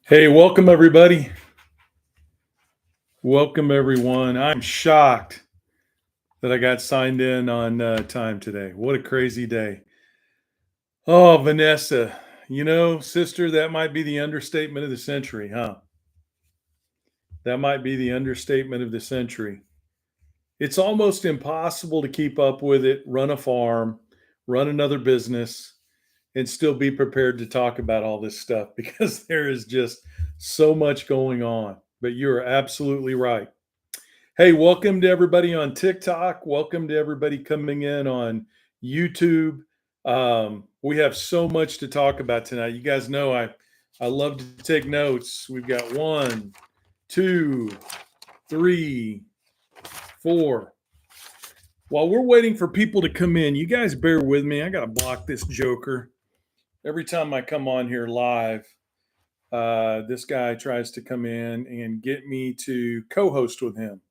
Hey, welcome everybody. Welcome everyone. I'm shocked that I got signed in on time today. What a crazy day. Oh, Vanessa, sister, that might be the understatement of the century, huh? That might be the understatement of the century. It's almost impossible to keep up with it, run a farm, run another business, and still be prepared to talk about all this stuff because there is just so much going on. But you're absolutely right. Hey, welcome to everybody on TikTok. Welcome to everybody coming in on YouTube. We have so much to talk about tonight. You guys know I love to take notes. We've got 1, 2, 3, 4. While we're waiting for people to come in, you guys bear with me. I got to block this joker. Every time I come on here live, this guy tries to come in and get me to co-host with him.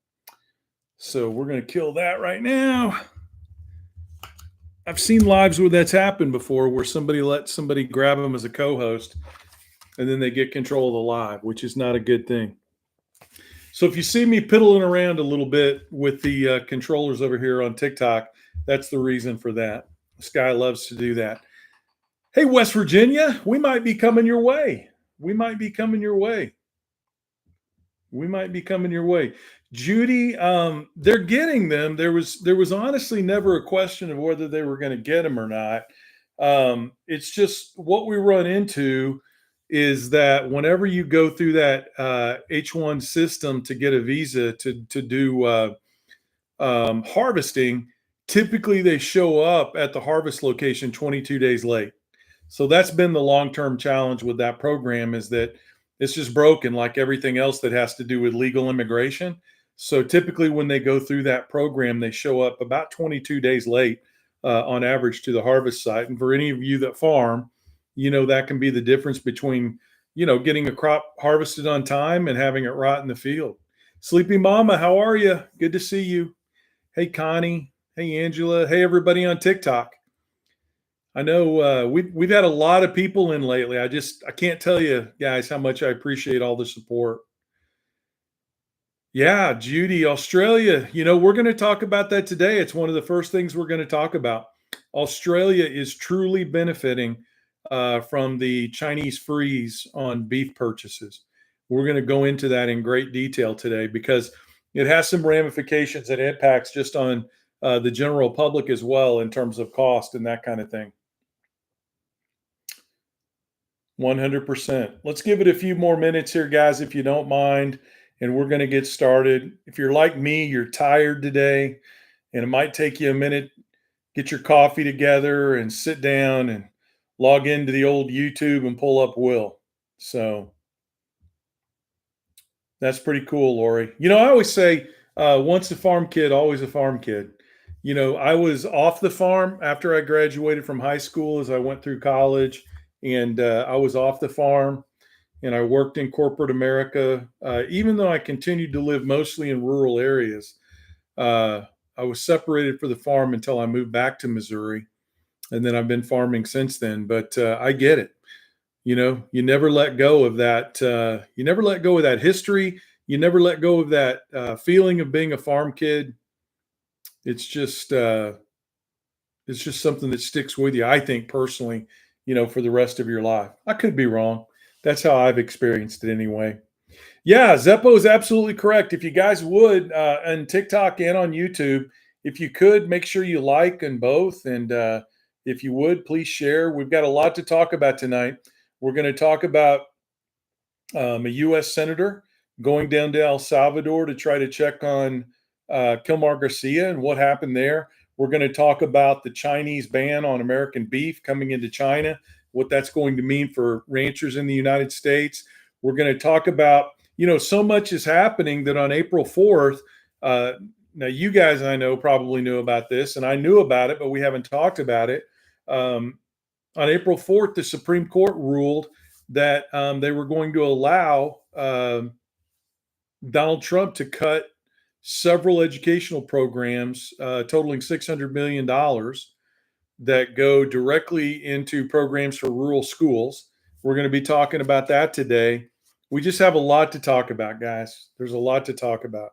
So we're going to kill that right now. I've seen lives where that's happened before, where somebody lets somebody grab them as a co-host and then they get control of the live, which is not a good thing. So if you see me piddling around a little bit with the controllers over here on TikTok, that's the reason for that. This guy loves to do that. Hey, West Virginia, we might be coming your way. We might be coming your way. We might be coming your way. Judy, they're getting them. There was honestly never a question of whether they were going to get them or not. It's just what we run into is that whenever you go through that H1 system to get a visa to do harvesting, typically they show up at the harvest location 22 days late. So that's been the long-term challenge with that program, is that it's just broken like everything else that has to do with legal immigration. So typically when they go through that program, they show up about 22 days late on average to the harvest site. And for any of you that farm, that can be the difference between, getting a crop harvested on time and having it rot in the field. Sleepy Mama, how are you? Good to see you. Hey, Connie. Hey, Angela. Hey, everybody on TikTok. I know we've had a lot of people in lately. I can't tell you guys how much I appreciate all the support. Yeah, Judy, Australia. We're going to talk about that today. It's one of the first things we're going to talk about. Australia is truly benefiting from the Chinese freeze on beef purchases. We're going to go into that in great detail today because it has some ramifications and impacts just on the general public as well in terms of cost and that kind of thing. 100%. Let's give it a few more minutes here, guys, if you don't mind, and we're going to get started. If you're like me, you're tired today, and it might take you a minute, get your coffee together and sit down and log into the old YouTube and pull up Will. So that's pretty cool, Lori. I always say, once a farm kid, always a farm kid. I was off the farm after I graduated from high school as I went through college, and I was off the farm and I worked in corporate America. Even though I continued to live mostly in rural areas, I was separated for the farm until I moved back to Missouri. And then I've been farming since then. But I get it. You never let go of that. You never let go of that history. You never let go of that feeling of being a farm kid. It's just something that sticks with you, I think, personally, for the rest of your life. I could be wrong. That's how I've experienced it anyway. Yeah, Zeppo is absolutely correct. If you guys would, on TikTok and on YouTube, if you could, make sure you like on both. And if you would, please share. We've got a lot to talk about tonight. We're going to talk about a U.S. senator going down to El Salvador to try to check on Kilmar Garcia and what happened there. We're going to talk about the Chinese ban on American beef coming into China, what that's going to mean for ranchers in the United States. We're going to talk about, so much is happening that on April 4th, now you guys I know probably knew about this, and I knew about it, but we haven't talked about it. On April 4th, the Supreme Court ruled that they were going to allow Donald Trump to cut several educational programs totaling $600 million that go directly into programs for rural schools. We're going to be talking about that today. we just have a lot to talk about, guys. There's a lot to talk about.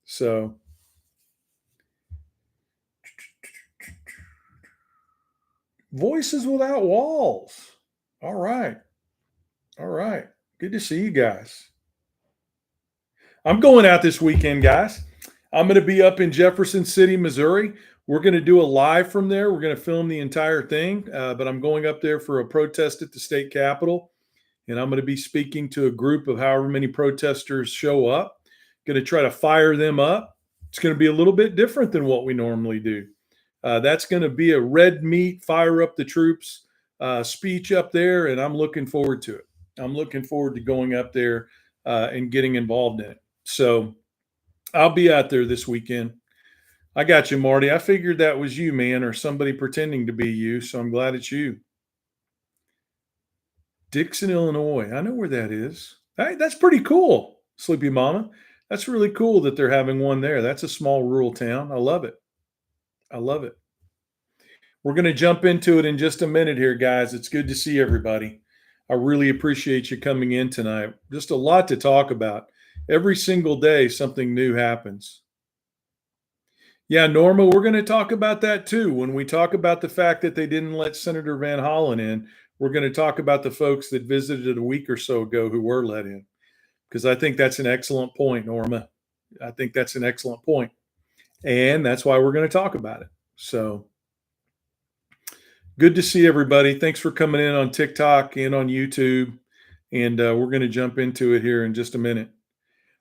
So, Voices Without Walls. All right. All right. Good to see you guys. I'm going out this weekend, guys. I'm going to be up in Jefferson City, Missouri. We're going to do a live from there. We're going to film the entire thing, but I'm going up there for a protest at the state capitol, and I'm going to be speaking to a group of however many protesters show up. Going to try to fire them up. It's going to be a little bit different than what we normally do. That's going to be a red meat, fire up the troops speech up there, and I'm looking forward to it. I'm looking forward to going up there and getting involved in it. So I'll be out there this weekend. I got you, Marty. I figured that was you, man, or somebody pretending to be you. So I'm glad it's you. Dixon, Illinois. I know where that is. Hey, that's pretty cool, Sleepy Mama. That's really cool that they're having one there. That's a small rural town. I love it. I love it. We're going to jump into it in just a minute here, guys. It's good to see everybody. I really appreciate you coming in tonight. Just a lot to talk about. Every single day, something new happens. Yeah, Norma, we're going to talk about that too. When we talk about the fact that they didn't let Senator Van Hollen in, we're going to talk about the folks that visited a week or so ago who were let in. Because I think that's an excellent point, Norma. I think that's an excellent point. And that's why we're going to talk about it. So good to see everybody. Thanks for coming in on TikTok and on YouTube. And we're going to jump into it here in just a minute.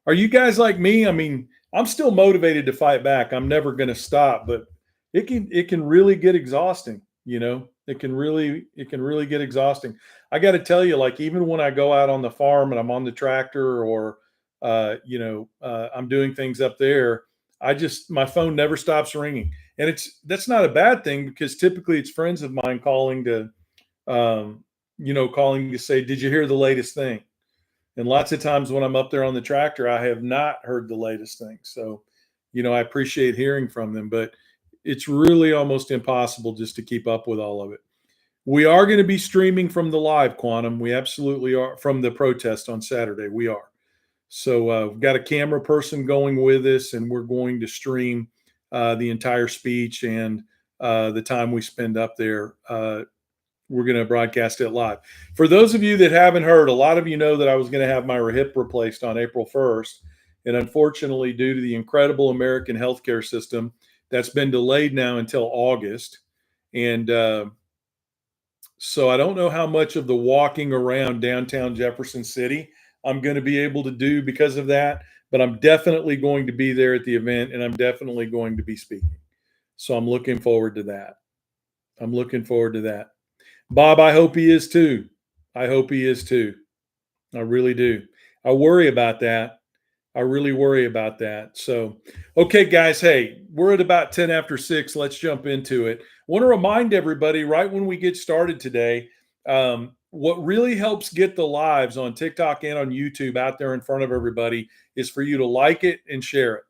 Are you guys like me? I mean, I'm still motivated to fight back. I'm never going to stop, but it can really get exhausting. You know, it can really get exhausting. I got to tell you, like even when I go out on the farm and I'm on the tractor or I'm doing things up there, my phone never stops ringing, and that's not a bad thing because typically it's friends of mine calling to calling to say, did you hear the latest thing? And lots of times when I'm up there on the tractor, I have not heard the latest thing. So, I appreciate hearing from them, but it's really almost impossible just to keep up with all of it. We are going to be streaming from the live, Quantum. We absolutely are, from the protest on Saturday. We are. So we've got a camera person going with us, and we're going to stream the entire speech and the time we spend up there. We're going to broadcast it live. For those of you that haven't heard, a lot of you know that I was going to have my hip replaced on April 1st. And unfortunately, due to the incredible American healthcare system, that's been delayed now until August. And so I don't know how much of the walking around downtown Jefferson City I'm going to be able to do because of that. But I'm definitely going to be there at the event, and I'm definitely going to be speaking. So I'm looking forward to that. I'm looking forward to that. Bob, I hope he is too. I hope he is too. I really do. I worry about that. I really worry about that. So, okay, guys, hey, we're at about 10 after 6. Let's jump into it. I want to remind everybody right when we get started today, what really helps get the lives on TikTok and on YouTube out there in front of everybody is for you to like it and share it.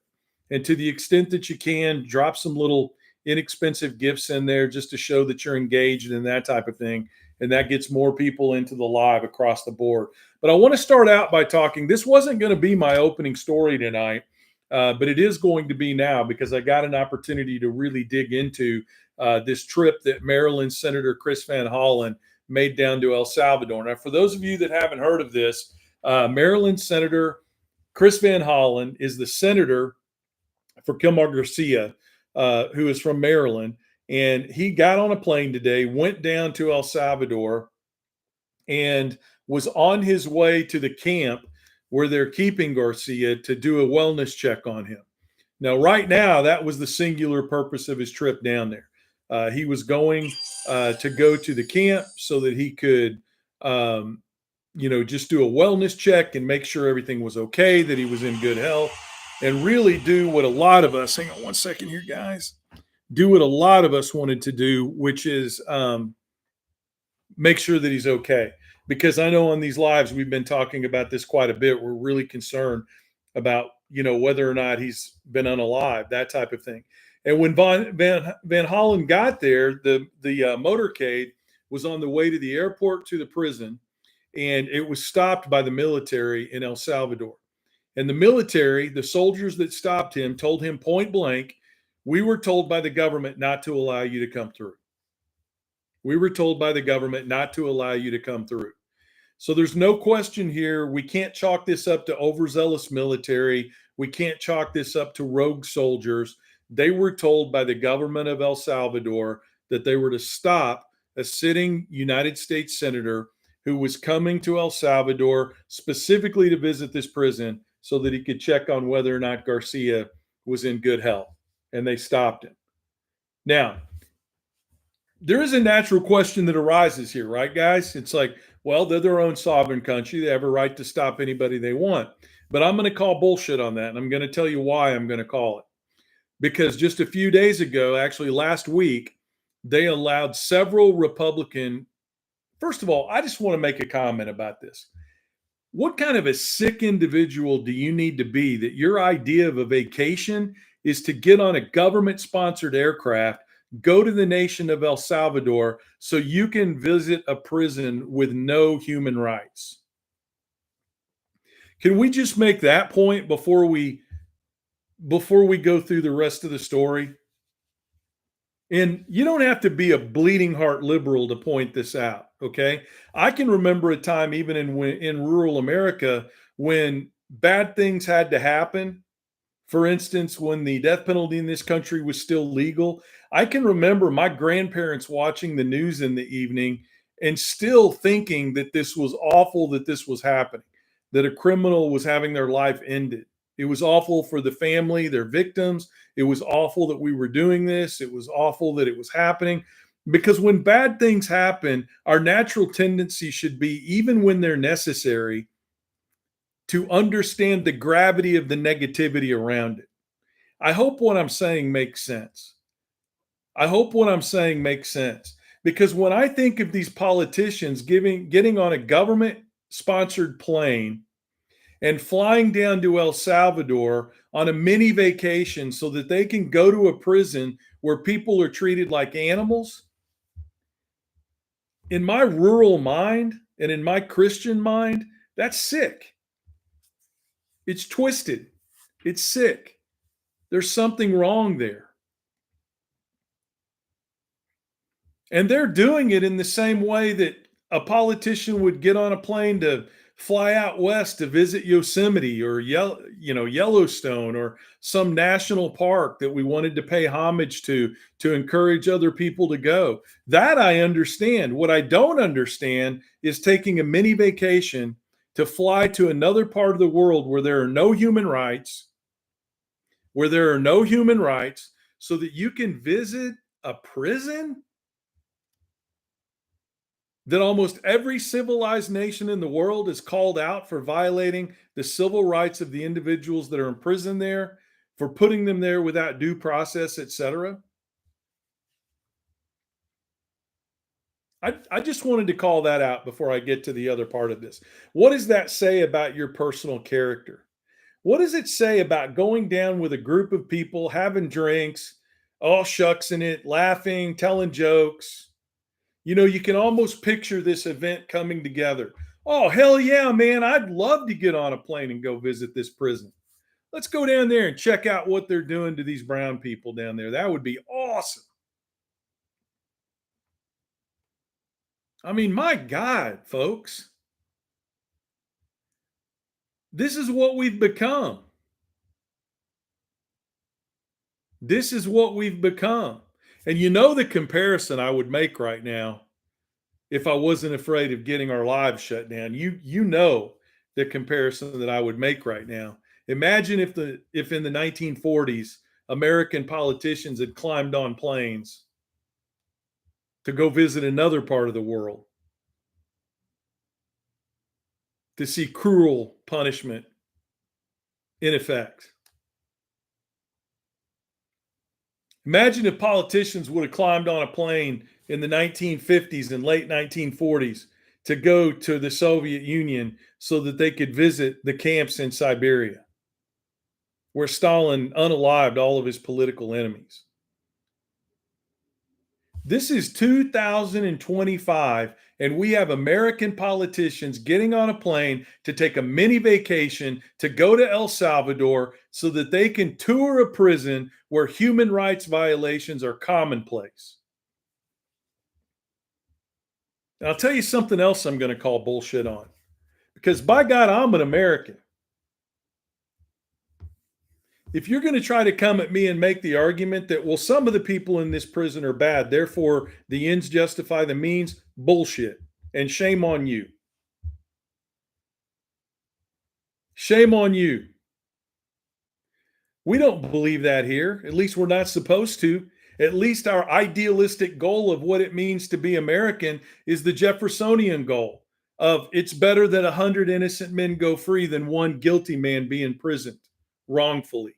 And to the extent that you can, drop some little inexpensive gifts in there just to show that you're engaged and that type of thing. And that gets more people into the live across the board. But I want to start out by talking. This wasn't going to be my opening story tonight, but it is going to be now because I got an opportunity to really dig into this trip that Maryland Senator Chris Van Hollen made down to El Salvador. Now, for those of you that haven't heard of this, Maryland Senator Chris Van Hollen is the senator for Kilmar Garcia, who is from Maryland. And he got on a plane today, went down to El Salvador, and was on his way to the camp where they're keeping Garcia to do a wellness check on him. Now, right now, that was the singular purpose of his trip down there. He was going to go to the camp so that he could, just do a wellness check and make sure everything was okay, that he was in good health, and really do what a lot of us, hang on one second here, guys, do what a lot of us wanted to do, which is make sure that he's okay. Because I know on these lives, we've been talking about this quite a bit. We're really concerned about, whether or not he's been unalive, that type of thing. And when Van Hollen got there, the motorcade was on the way to the airport to the prison. and it was stopped by the military in El Salvador. And the military, the soldiers that stopped him, told him point blank, "We were told by the government not to allow you to come through. We were told by the government not to allow you to come through." So there's no question here. We can't chalk this up to overzealous military. We can't chalk this up to rogue soldiers. They were told by the government of El Salvador that they were to stop a sitting United States senator who was coming to El Salvador specifically to visit this prison so that he could check on whether or not Garcia was in good health. And they stopped him. Now, there is a natural question that arises here, right, guys? It's like, well, they're their own sovereign country. They have a right to stop anybody they want. But I'm going to call bullshit on that. And I'm going to tell you why I'm going to call it. Because just a few days ago, actually last week, they allowed several Republican. First of all, I just want to make a comment about this. What kind of a sick individual do you need to be that your idea of a vacation is to get on a government sponsored aircraft, go to the nation of El Salvador so you can visit a prison with no human rights? Can we just make that point before we go through the rest of the story? And you don't have to be a bleeding heart liberal to point this out, okay? I can remember a time even in rural America when bad things had to happen. For instance, when the death penalty in this country was still legal, I can remember my grandparents watching the news in the evening and still thinking that this was awful, that this was happening, that a criminal was having their life ended. It was awful for the family, their victims. It was awful that we were doing this. It was awful that it was happening. Because when bad things happen, our natural tendency should be, even when they're necessary, to understand the gravity of the negativity around it. I hope what I'm saying makes sense. I hope what I'm saying makes sense. Because when I think of these politicians getting on a government sponsored plane and flying down to El Salvador on a mini vacation so that they can go to a prison where people are treated like animals, in my rural mind and in my Christian mind, that's sick. It's twisted. It's sick. There's something wrong there. And they're doing it in the same way that a politician would get on a plane to fly out west to visit Yosemite or Yellowstone or some national park that we wanted to pay homage to encourage other people to go. That I understand. What I don't understand is taking a mini vacation to fly to another part of the world where there are no human rights, so that you can visit a prison that almost every civilized nation in the world is called out for violating the civil rights of the individuals that are in prison there, for putting them there without due process, etc. I just wanted to call that out before I get to the other part of this. What does that say about your personal character? What does it say about going down with a group of people, having drinks, all shucks in it, laughing, telling jokes? You can almost picture this event coming together. Oh, hell yeah, man. I'd love to get on a plane and go visit this prison. Let's go down there and check out what they're doing to these brown people down there. That would be awesome. I mean, my God, folks, this is what we've become. This is what we've become. And the comparison I would make right now, if I wasn't afraid of getting our lives shut down, you know the comparison that I would make right now. Imagine if in the 1940s American politicians had climbed on planes to go visit another part of the world to see cruel punishment in effect. Imagine if politicians would have climbed on a plane in the 1950s and late 1940s to go to the Soviet Union so that they could visit the camps in Siberia where Stalin unalived all of his political enemies. This is 2025, and we have American politicians getting on a plane to take a mini vacation to go to El Salvador so that they can tour a prison where human rights violations are commonplace. And I'll tell you something else I'm going to call bullshit on, because by God, I'm an American. If you're going to try to come at me and make the argument that, well, some of the people in this prison are bad, therefore the ends justify the means, bullshit. And shame on you. Shame on you. We don't believe that here. At least we're not supposed to. At least our idealistic goal of what it means to be American is the Jeffersonian goal of it's better that 100 innocent men go free than one guilty man be imprisoned wrongfully.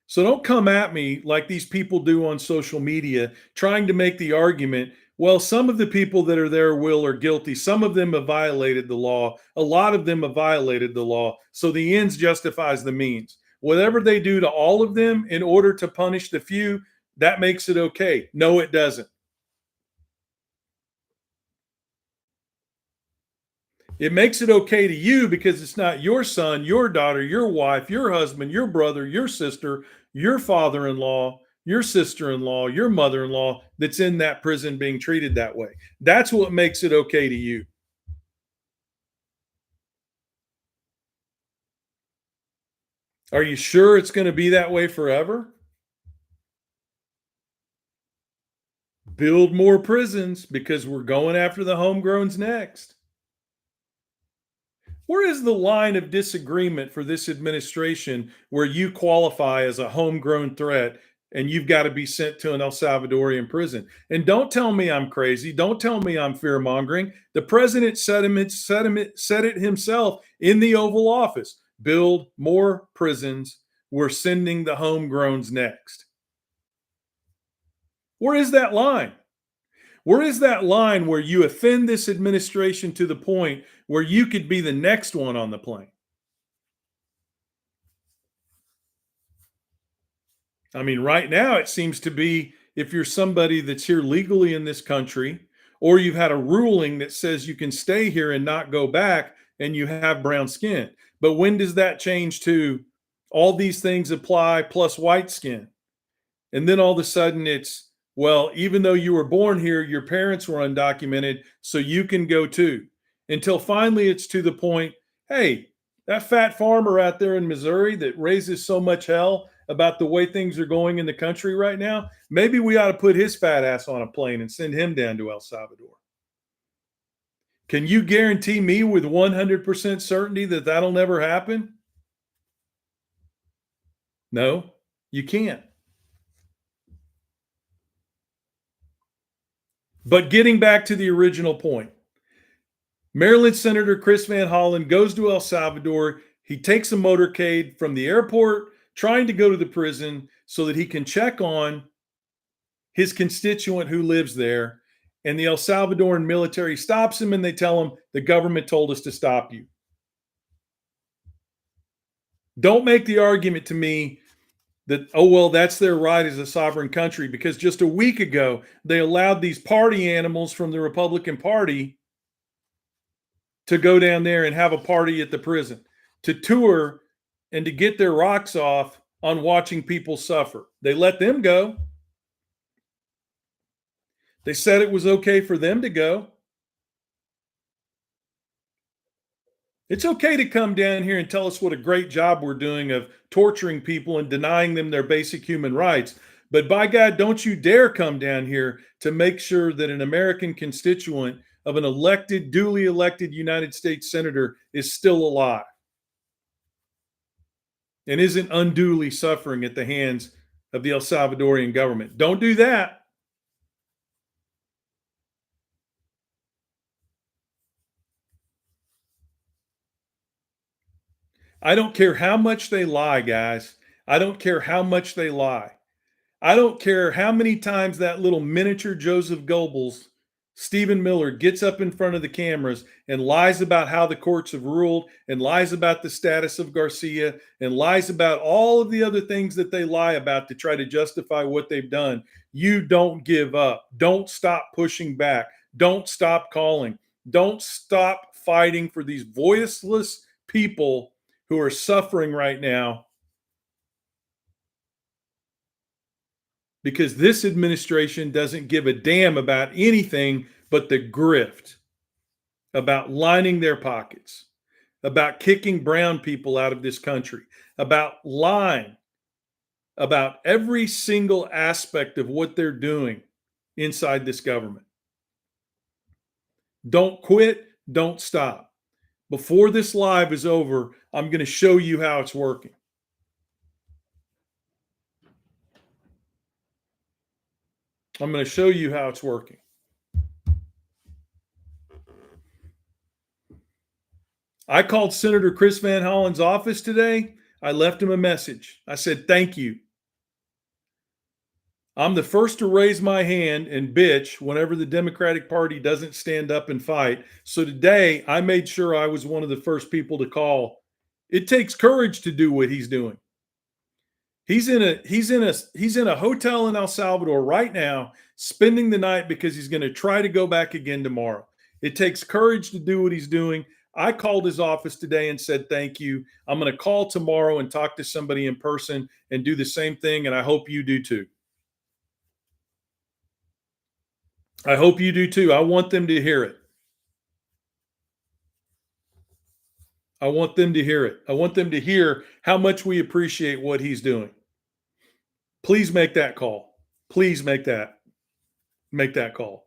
So don't come at me like these people do on social media, trying to make the argument, well, some of the people that are there are guilty. Some of them have violated the law. A lot of them have violated the law. So the ends justifies the means. Whatever they do to all of them in order to punish the few, that makes it okay. No, it doesn't. It makes it okay to you because it's not your son, your daughter, your wife, your husband, your brother, your sister, your father-in-law, your sister-in-law, your mother-in-law that's in that prison being treated that way. That's what makes it okay to you. Are you sure it's going to be that way forever? Build more prisons because we're going after the homegrowns next. Where is the line of disagreement for this administration where you qualify as a homegrown threat and you've got to be sent to an El Salvadorian prison? And don't tell me I'm crazy. Don't tell me I'm fear mongering. The president said it himself in the Oval Office. Build more prisons. We're sending the homegrowns next. Where is that line? Where is that line where you offend this administration to the point where you could be the next one on the plane? I mean, right now it seems to be if you're somebody that's here legally in this country, or you've had a ruling that says you can stay here and not go back, and you have brown skin. But when does that change to all these things apply plus white skin? And then all of a sudden it's, well, even though you were born here, your parents were undocumented, so you can go too. Until finally it's to the point, hey, that fat farmer out there in Missouri that raises so much hell about the way things are going in the country right now, maybe we ought to put his fat ass on a plane and send him down to El Salvador. Can you guarantee me with 100% certainty that that'll never happen? No, you can't. But getting back to the original point, Maryland Senator Chris Van Hollen goes to El Salvador. He takes a motorcade from the airport, trying to go to the prison so that he can check on his constituent who lives there. And the El Salvadoran military stops him and they tell him, the government told us to stop you. Don't make the argument to me that, oh, well, that's their right as a sovereign country, because just a week ago, they allowed these party animals from the Republican Party to go down there and have a party at the prison, to tour and to get their rocks off on watching people suffer. They let them go. They said it was okay for them to go. It's okay to come down here and tell us what a great job we're doing of torturing people and denying them their basic human rights. But by God, don't you dare come down here to make sure that an American constituent of an elected, duly elected United States senator is still alive and isn't unduly suffering at the hands of the El Salvadorian government. Don't do that. I don't care how much they lie, guys. I don't care how much they lie. I don't care how many times that little miniature Joseph Goebbels Stephen Miller gets up in front of the cameras and lies about how the courts have ruled and lies about the status of Garcia and lies about all of the other things that they lie about to try to justify what they've done, you don't give up. Don't stop pushing back. Don't stop calling. Don't stop fighting for these voiceless people who are suffering right now, because this administration doesn't give a damn about anything but the grift, about lining their pockets, about kicking brown people out of this country, about lying about every single aspect of what they're doing inside this government. Don't quit. Don't stop. Before this live is over, I'm going to show you how it's working. I'm going to show you how it's working. I called Senator Chris Van Hollen's office today. I left him a message. I said, thank you. I'm the first to raise my hand and bitch whenever the Democratic Party doesn't stand up and fight. So today I made sure I was one of the first people to call. It takes courage to do what he's doing. He's in a hotel in El Salvador right now, spending the night because he's going to try to go back again tomorrow. It takes courage to do what he's doing. I called his office today and said thank you. I'm going to call tomorrow and talk to somebody in person and do the same thing, and I hope you do too. I hope you do too. I want them to hear it. I want them to hear it. I want them to hear how much we appreciate what he's doing. Please make that call. Please make that call.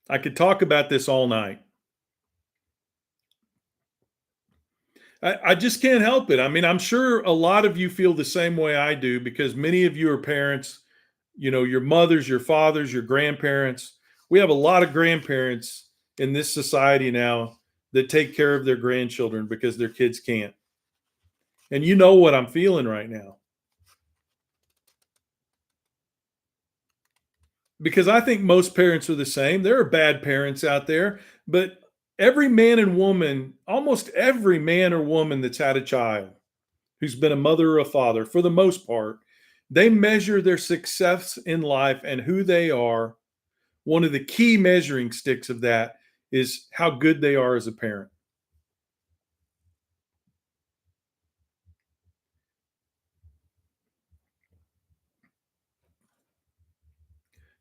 I could talk about this all night. I just can't help it. I mean, I'm sure a lot of you feel the same way I do, because many of you are parents, you know, your mothers, your fathers, your grandparents. We have a lot of grandparents in this society now that take care of their grandchildren because their kids can't. And you know what I'm feeling right now. Because I think most parents are the same. There are bad parents out there, but every man and woman, almost every man or woman that's had a child who's been a mother or a father, for the most part, they measure their success in life and who they are. One of the key measuring sticks of that is how good they are as a parent.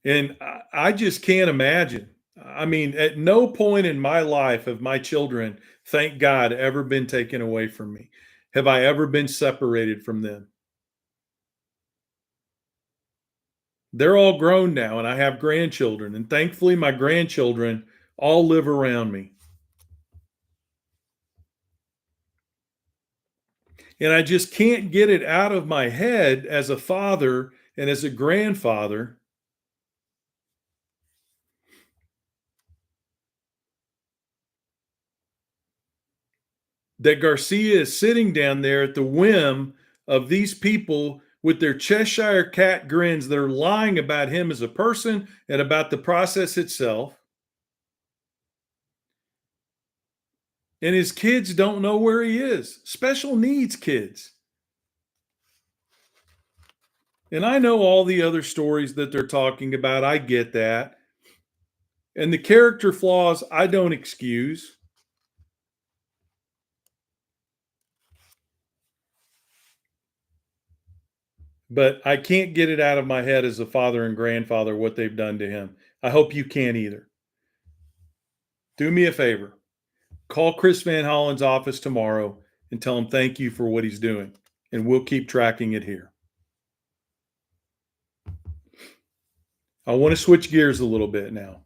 And I just can't imagine. I mean, at no point in my life have my children, thank God, ever been taken away from me. Have I ever been separated from them? They're all grown now, and I have grandchildren. And thankfully, my grandchildren all live around me. And I just can't get it out of my head as a father and as a grandfather that Garcia is sitting down there at the whim of these people with their Cheshire cat grins that are lying about him as a person and about the process itself. And his kids don't know where he is. Special needs kids. And I know all the other stories that they're talking about. I get that. And the character flaws, I don't excuse. But I can't get it out of my head as a father and grandfather what they've done to him. I hope you can't either. Do me a favor. Call Chris Van Hollen's office tomorrow and tell him thank you for what he's doing. And we'll keep tracking it here. I want to switch gears a little bit now.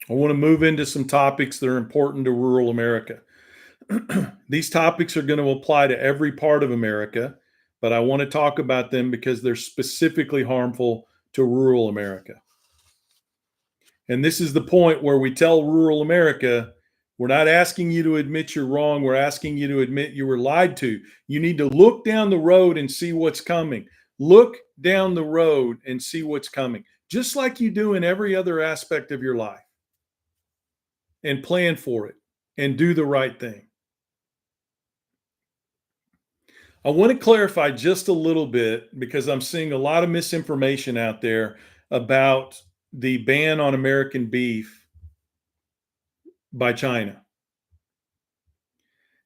I want to move into some topics that are important to rural America. These topics are going to apply to every part of America, but I want to talk about them because they're specifically harmful to rural America. And this is the point where we tell rural America We're not asking you to admit you're wrong. We're asking you to admit you were lied to. You need to look down the road and see what's coming. Look down the road and see what's coming, just like you do in every other aspect of your life, and plan for it and do the right thing. I want to clarify just a little bit because I'm seeing a lot of misinformation out there about the ban on American beef by China.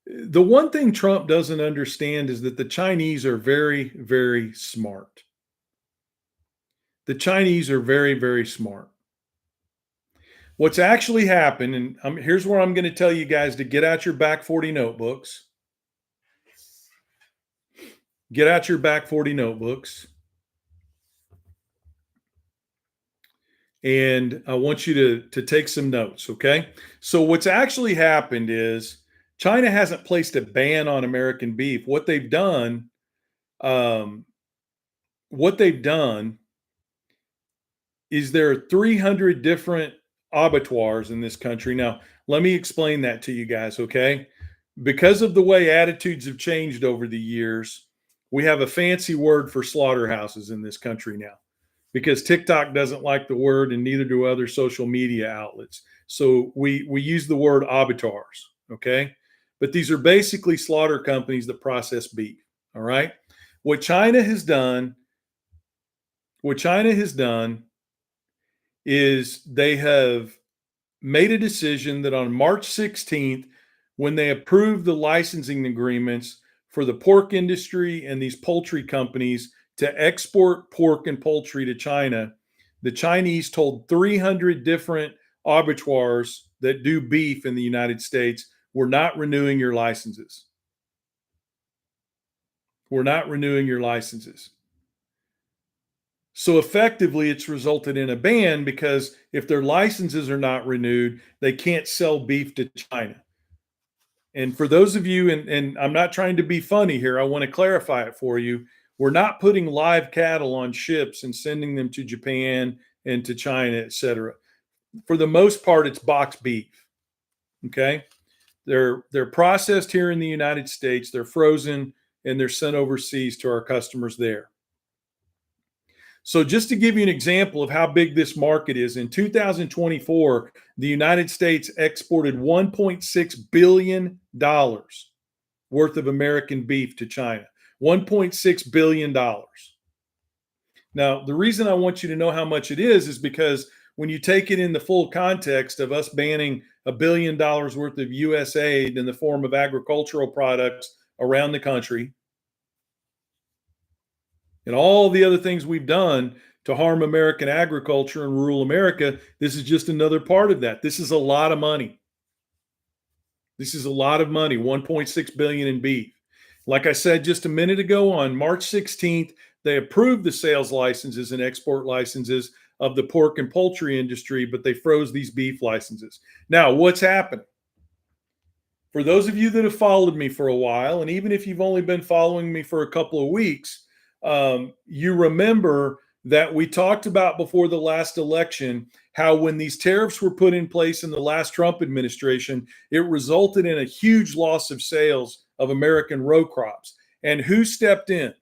The one thing Trump doesn't understand is that the Chinese are very, very smart. The Chinese are very, very smart. What's actually happened, and here's where I'm going to tell you guys to get out your back 40 notebooks. Get out your back 40 notebooks. And I want you to take some notes, okay? So what's actually happened is China hasn't placed a ban on American beef. Um, what they've done is there are 300 different abattoirs in this country. Now, let me explain that to you guys, okay? Because of the way attitudes have changed over the years, we have a fancy word for slaughterhouses in this country now because TikTok doesn't like the word and neither do other social media outlets. So we use the word abattoirs, okay? But these are basically slaughter companies that process beef, all right? What China has done, what China has done is they have made a decision that on March 16th, when they approved the licensing agreements for the pork industry and these poultry companies to export pork and poultry to China, the Chinese told 300 different abattoirs that do beef in the United States, we're not renewing your licenses. We're not renewing your licenses. So effectively, it's resulted in a ban because if their licenses are not renewed, they can't sell beef to China. And for those of you, and I'm not trying to be funny here, I want to clarify it for you. We're not putting live cattle on ships and sending them to Japan and to China, et cetera. For the most part, it's boxed beef. Okay. They're processed here in the United States, they're frozen, and they're sent overseas to our customers there. So just to give you an example of how big this market is, in 2024, the United States exported $1.6 billion worth of American beef to China. $1.6 billion. Now, the reason I want you to know how much it is because when you take it in the full context of us banning $1 billion worth of US aid in the form of agricultural products around the country, and all the other things we've done to harm American agriculture and rural America, this is just another part of that. This is a lot of money. This is a lot of money, 1.6 billion in beef. Like I said just a minute ago, on March 16th, they approved the sales licenses and export licenses of the pork and poultry industry, but they froze these beef licenses. Now, what's happened? For those of you that have followed me for a while, and even if you've only been following me for a couple of weeks, you remember that we talked about before the last election how when these tariffs were put in place in the last Trump administration, it resulted in a huge loss of sales of American row crops. And who stepped in?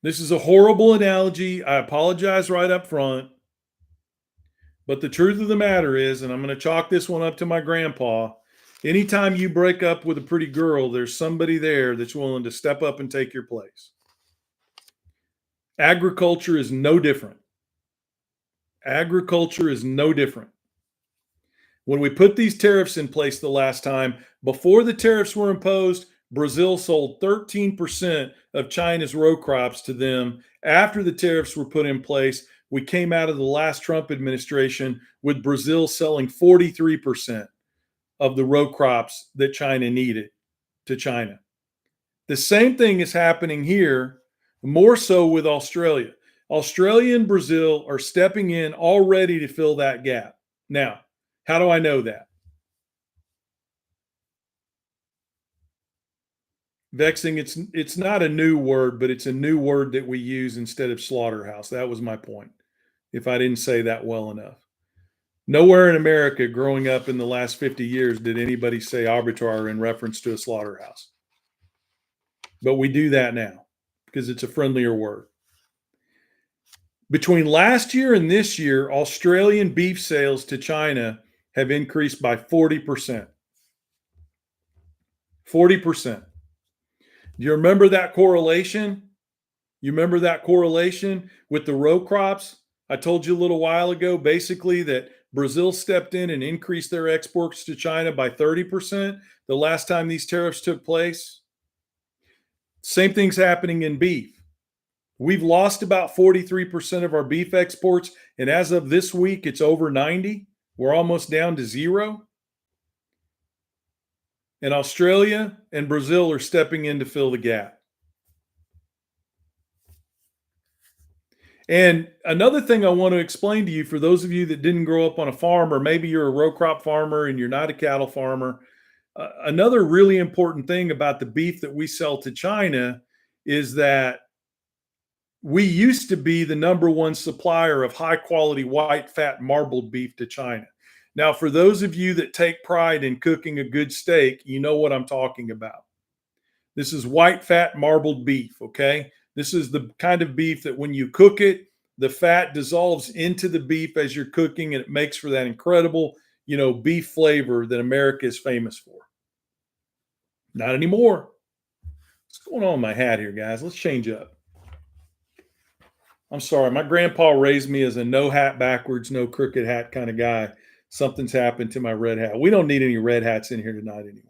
This is a horrible analogy. I apologize right up front. But the truth of the matter is, and I'm going to chalk this one up to my grandpa, anytime you break up with a pretty girl, there's somebody there that's willing to step up and take your place. Agriculture is no different. Agriculture is no different. When we put these tariffs in place the last time, before the tariffs were imposed, Brazil sold 13% of China's row crops to them. After the tariffs were put in place, we came out of the last Trump administration with Brazil selling 43% of the row crops that China needed to China. The same thing is happening here, more so with Australia. Australia and Brazil are stepping in already to fill that gap. Now, how do I know that? Vexing, it's not a new word, but it's a new word that we use instead of slaughterhouse. That was my point, if I didn't say that well enough. Nowhere in America growing up in the last 50 years did anybody say arbitrage in reference to a slaughterhouse. But we do that now because it's a friendlier word. Between last year and this year, Australian beef sales to China have increased by 40%. 40%. Do you remember that correlation? You remember that correlation with the row crops? I told you a little while ago, basically, that Brazil stepped in and increased their exports to China by 30% the last time these tariffs took place. Same thing's happening in beef. We've lost about 43% of our beef exports, and as of this week, it's over 90. We're almost down to zero. And Australia and Brazil are stepping in to fill the gap. And another thing I want to explain to you, for those of you that didn't grow up on a farm, or maybe you're a row crop farmer and you're not a cattle farmer, another really important thing about the beef that we sell to China is that we used to be the number one supplier of high quality white fat marbled beef to China. Now, for those of you that take pride in cooking a good steak, you know what I'm talking about. This is white fat marbled beef, okay? This is the kind of beef that when you cook it, the fat dissolves into the beef as you're cooking, and it makes for that incredible, beef flavor that America is famous for. Not anymore. What's going on with my hat here, guys? Let's change up. I'm sorry. My grandpa raised me as a no hat backwards, no crooked hat kind of guy. Something's happened to my red hat. We don't need any red hats in here tonight anyway.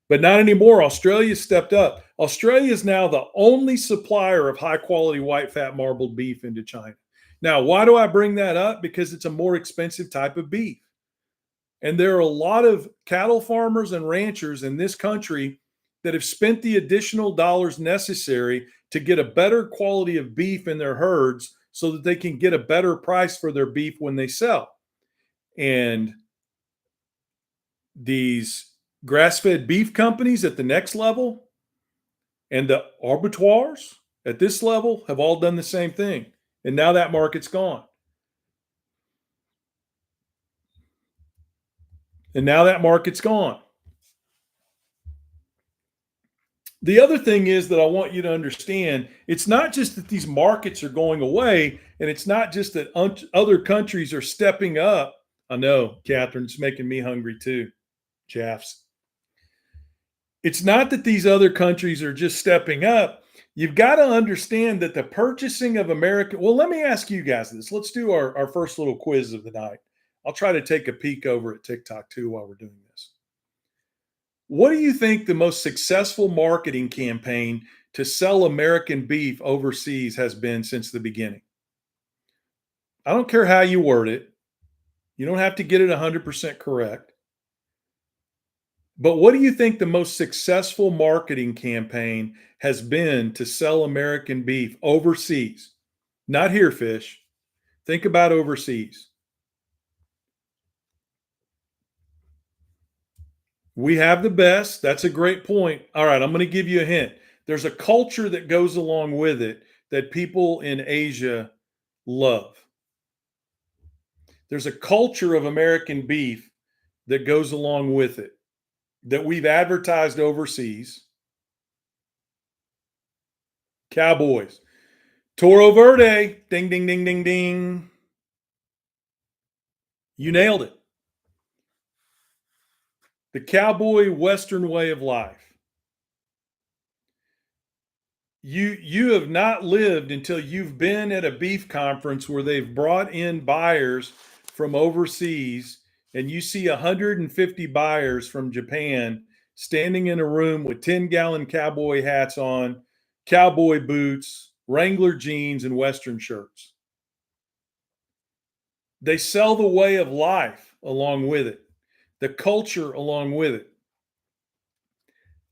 But not anymore. Australia stepped up. Australia is now the only supplier of high quality white fat marbled beef into China. Now, why do I bring that up? Because it's a more expensive type of beef. And there are a lot of cattle farmers and ranchers in this country that have spent the additional dollars necessary to get a better quality of beef in their herds so that they can get a better price for their beef when they sell. And these grass-fed beef companies at the next level and the abattoirs at this level have all done the same thing. And now that market's gone. The other thing is that I want you to understand, it's not just that these markets are going away, and it's not just that other countries are stepping up. I know, Catherine, it's making me hungry too, Jaffs. It's not that these other countries are just stepping up. You've got to understand that the purchasing of American. Well, let me ask you guys this. Let's do our first little quiz of the night. I'll try to take a peek over at TikTok too while we're doing this. What do you think the most successful marketing campaign to sell American beef overseas has been since the beginning? I don't care how you word it. You don't have to get it 100% correct. But what do you think the most successful marketing campaign has been to sell American beef overseas? Not here, fish. Think about overseas. We have the best. That's a great point. All right, I'm going to give you a hint. There's a culture that goes along with it that people in Asia love. There's a culture of American beef that goes along with it that we've advertised overseas. Cowboys. Toro Verde. Ding, ding, ding, ding, ding. You nailed it. The cowboy Western way of life. You have not lived until you've been at a beef conference where they've brought in buyers from overseas, and you see 150 buyers from Japan standing in a room with 10-gallon cowboy hats on, cowboy boots, Wrangler jeans, and Western shirts. They sell the way of life along with it, the culture along with it.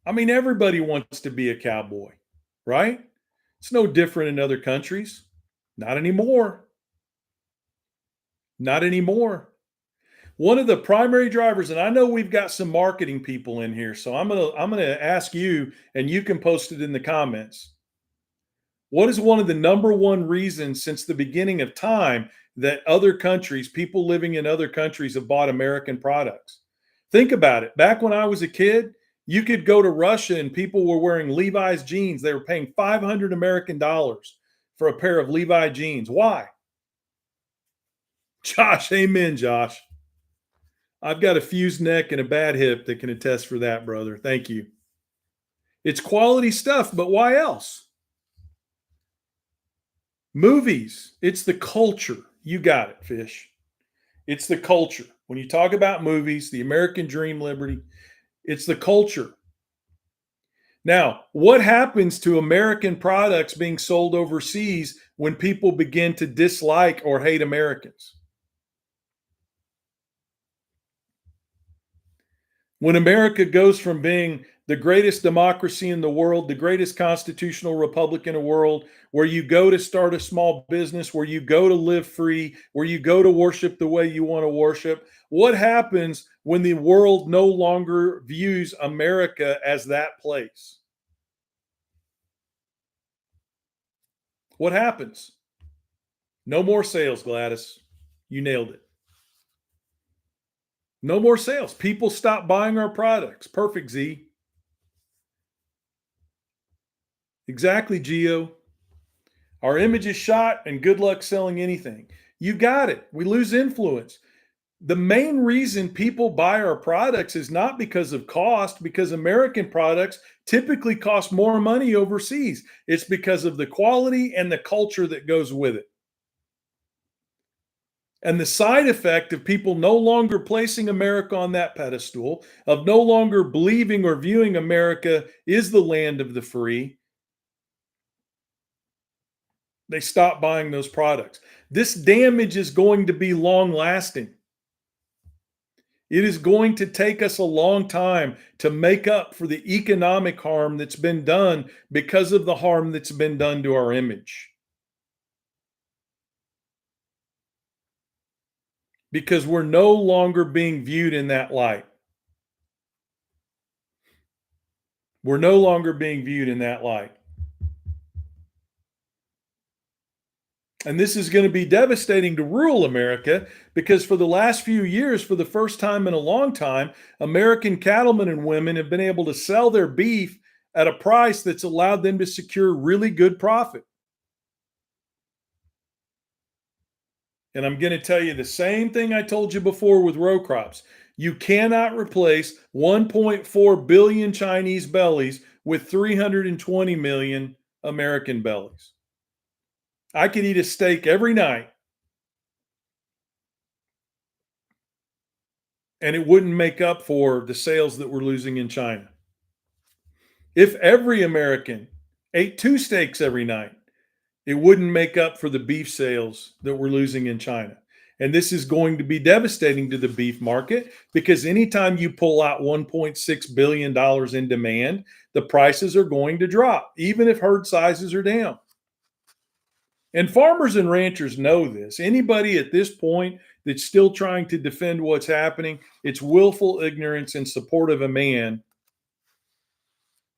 I mean, everybody wants to be a cowboy, right? It's no different in other countries. Not anymore. Not anymore. One of the primary drivers, and I know we've got some marketing people in here, so I'm gonna ask you, and you can post it in the comments. What is one of the number one reasons since the beginning of time that other countries, people living in other countries, have bought American products. Think about it. Back when I was a kid, you could go to Russia and people were wearing Levi's jeans. They were paying 500 American dollars for a pair of Levi jeans. Why? Josh, amen, Josh. I've got a fused neck and a bad hip that can attest for that, brother. Thank you. It's quality stuff, but why else? Movies. It's the culture. You got it, Fish. It's the culture. When you talk about movies, the American dream, liberty, it's the culture. Now, what happens to American products being sold overseas when people begin to dislike or hate Americans? When America goes from being the greatest democracy in the world, the greatest constitutional republic in the world, where you go to start a small business, where you go to live free, where you go to worship the way you want to worship, what happens when the world no longer views America as that place? What happens? No more sales, Gladys. You nailed it. No more sales. People stop buying our products. Perfect, Z. Exactly, Geo. Our image is shot, and good luck selling anything. You got it. We lose influence. The main reason people buy our products is not because of cost, because American products typically cost more money overseas. It's because of the quality and the culture that goes with it. And the side effect of people no longer placing America on that pedestal, of no longer believing or viewing America is the land of the free, they stop buying those products. This damage is going to be long lasting. It is going to take us a long time to make up for the economic harm that's been done because of the harm that's been done to our image. Because we're no longer being viewed in that light. We're no longer being viewed in that light. And this is going to be devastating to rural America because for the last few years, for the first time in a long time, American cattlemen and women have been able to sell their beef at a price that's allowed them to secure really good profit. And I'm going to tell you the same thing I told you before with row crops. You cannot replace 1.4 billion Chinese bellies with 320 million American bellies. I could eat a steak every night and it wouldn't make up for the sales that we're losing in China. If every American ate 2 steaks every night, it wouldn't make up for the beef sales that we're losing in China. And this is going to be devastating to the beef market because anytime you pull out $1.6 billion in demand, the prices are going to drop, even if herd sizes are down. And farmers and ranchers know this. Anybody at this point that's still trying to defend what's happening, it's willful ignorance in support of a man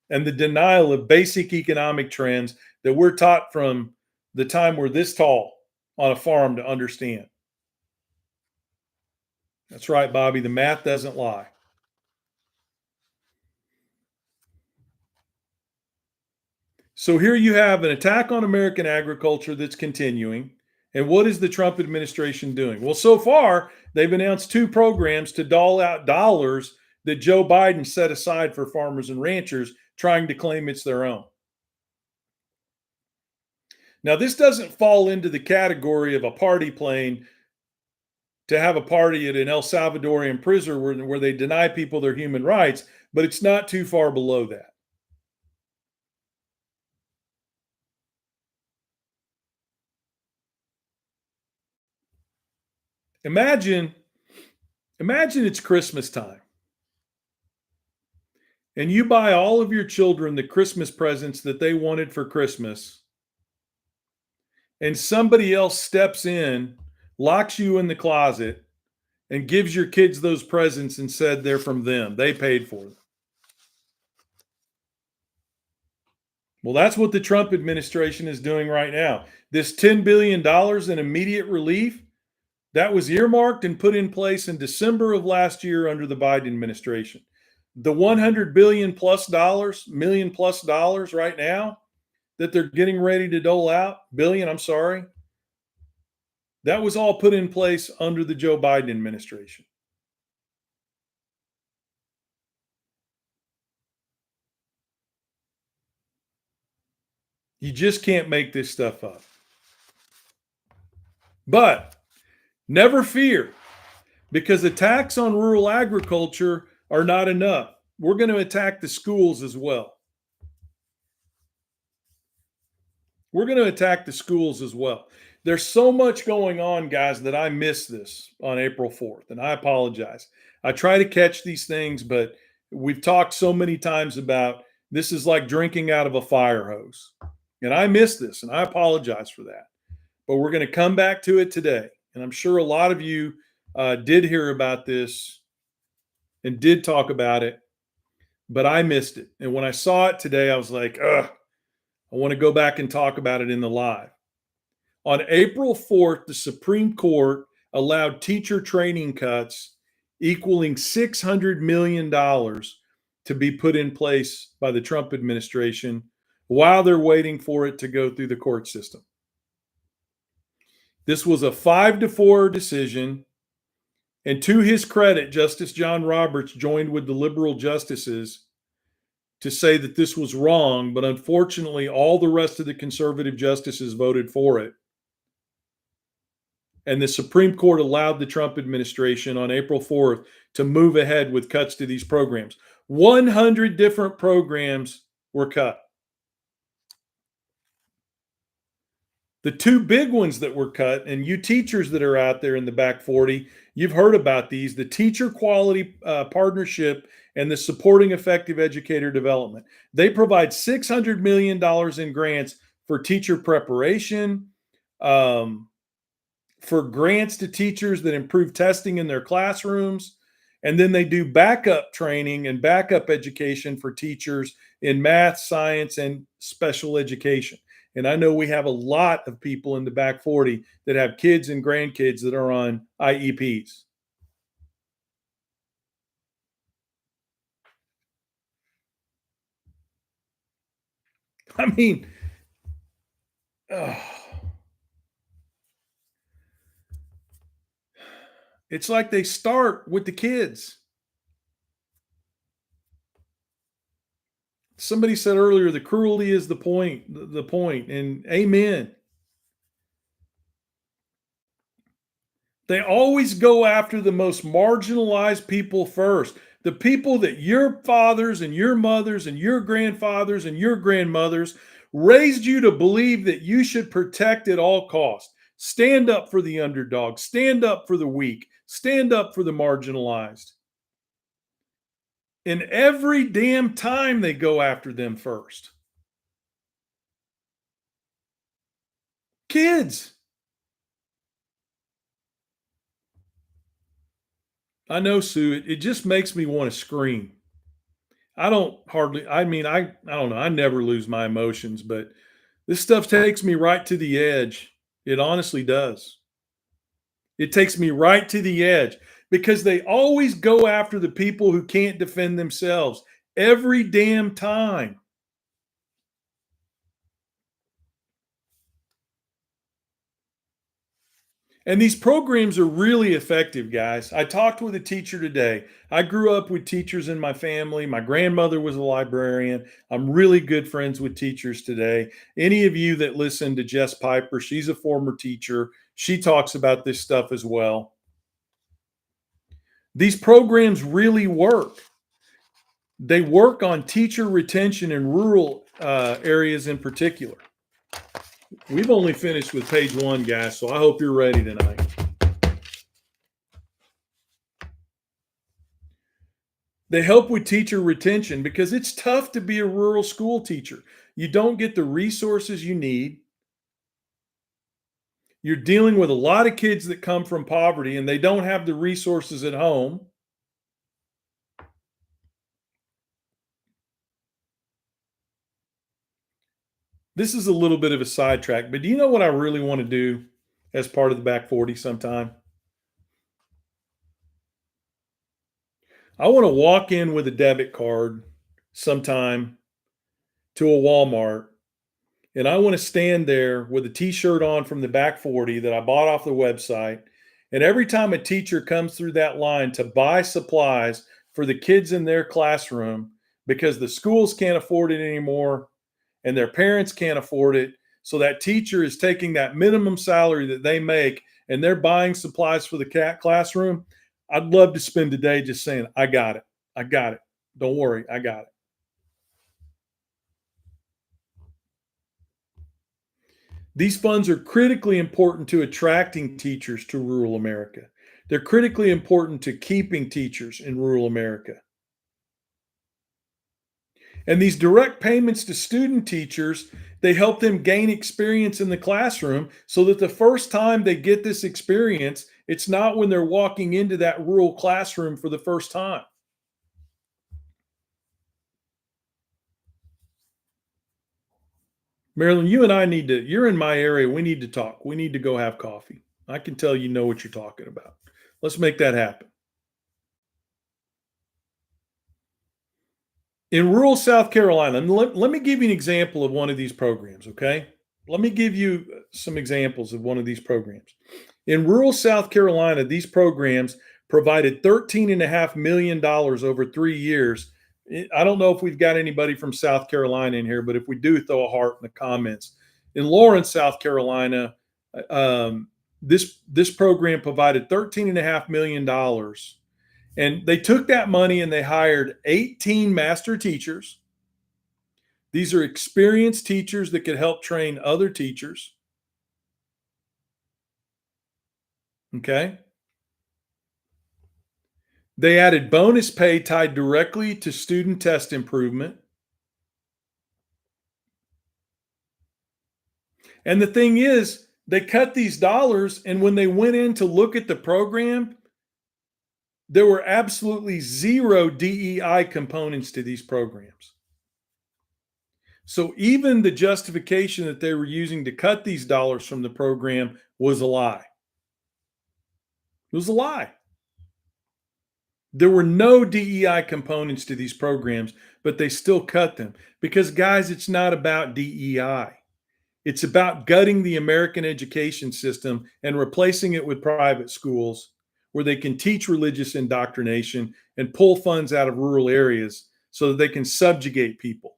and the denial of basic economic trends that we're taught from the time we're this tall on a farm to understand. That's right, Bobby. The math doesn't lie. So here you have an attack on American agriculture that's continuing. And what is the Trump administration doing? Well, so far, they've announced 2 programs to dole out dollars that Joe Biden set aside for farmers and ranchers, trying to claim it's their own. Now, this doesn't fall into the category of a party plane to have a party at an El Salvadorian prison where they deny people their human rights, but it's not too far below that. Imagine it's Christmas time and you buy all of your children the Christmas presents that they wanted for Christmas, and somebody else steps in, locks you in the closet, and gives your kids those presents and said they're from them. They paid for them. Well, that's what the Trump administration is doing right now. This $10 billion in immediate relief, That was earmarked and put in place in December of last year under the Biden administration. The 100 billion plus dollars, million plus dollars right now that they're getting ready to dole out, billion, I'm sorry, that was all put in place under the Joe Biden administration. You just can't make this stuff up. But never fear, because attacks on rural agriculture are not enough. We're going to attack the schools as well. We're going to attack the schools as well. There's so much going on, guys, that I missed this on April 4th, and I apologize. I try to catch these things, but we've talked so many times about this is like drinking out of a fire hose. And I missed this, and I apologize for that. But we're going to come back to it today. And I'm sure a lot of you did hear about this and did talk about it, but I missed it. And when I saw it today, I was like, ugh, I want to go back and talk about it in the live. On April 4th, the Supreme Court allowed teacher training cuts equaling $600 million to be put in place by the Trump administration while they're waiting for it to go through the court system. This was a 5-4 decision. And to his credit, Justice John Roberts joined with the liberal justices to say that this was wrong, but unfortunately, all the rest of the conservative justices voted for it. And the Supreme Court allowed the Trump administration on April 4th to move ahead with cuts to these programs. 100 different programs were cut. The two big ones that were cut, and you teachers that are out there in the back 40, you've heard about these, the Teacher Quality Partnership and the Supporting Effective Educator Development. They provide $600 million in grants for teacher preparation, for grants to teachers that improve testing in their classrooms. And then they do backup training and backup education for teachers in math, science, and special education. And I know we have a lot of people in the back 40 that have kids and grandkids that are on IEPs. I mean, it's like they start with the kids. Somebody said earlier, the cruelty is the point, and amen. They always go after the most marginalized people first. The people that your fathers and your mothers and your grandfathers and your grandmothers raised you to believe that you should protect at all costs. Stand up for the underdog. Stand up for the weak. Stand up for the marginalized. And every damn time they go after them first. Kids. I know, Sue, it just makes me want to scream. I don't know. I never lose my emotions, but this stuff takes me right to the edge. It honestly does. It takes me right to the edge because they always go after the people who can't defend themselves every damn time. And these programs are really effective, guys. I talked with a teacher today. I grew up with teachers in my family. My grandmother was a librarian. I'm really good friends with teachers today. Any of you that listen to Jess Piper, she's a former teacher. She talks about this stuff as well. These programs really work. They work on teacher retention in rural areas in particular. We've only finished with page 1, guys, so I hope you're ready tonight. They help with teacher retention because it's tough to be a rural school teacher. You don't get the resources you need. You're dealing with a lot of kids that come from poverty and they don't have the resources at home. This is a little bit of a sidetrack, but do you know what I really want to do as part of the back 40 sometime? I want to walk in with a debit card sometime to a Walmart, and I want to stand there with a t-shirt on from the back 40 that I bought off the website. And every time a teacher comes through that line to buy supplies for the kids in their classroom because the schools can't afford it anymore and their parents can't afford it, so that teacher is taking that minimum salary that they make and they're buying supplies for the classroom. I'd love to spend the day just saying, I got it. I got it. Don't worry, I got it. These funds are critically important to attracting teachers to rural America. They're critically important to keeping teachers in rural America. And these direct payments to student teachers, they help them gain experience in the classroom so that the first time they get this experience, it's not when they're walking into that rural classroom for the first time. Marilyn, you and I need to, you're in my area. We need to talk. We need to go have coffee. I can tell you know what you're talking about. Let's make that happen. In rural South Carolina, and let me give you an example of one of these programs, okay? Let me give you some examples of one of these programs. In rural South Carolina, these programs provided $13.5 million over 3 years. I don't know if we've got anybody from South Carolina in here, but if we do, throw a heart in the comments. In Lawrence, South Carolina, this program provided $13.5 million, and they took that money and they hired 18 master teachers. These are experienced teachers that could help train other teachers. Okay. They added bonus pay tied directly to student test improvement. And the thing is, they cut these dollars, and when they went in to look at the program, there were absolutely zero DEI components to these programs. So even the justification that they were using to cut these dollars from the program was a lie. It was a lie. There were no DEI components to these programs, but they still cut them because, guys, it's not about DEI. It's about gutting the American education system and replacing it with private schools where they can teach religious indoctrination and pull funds out of rural areas so that they can subjugate people.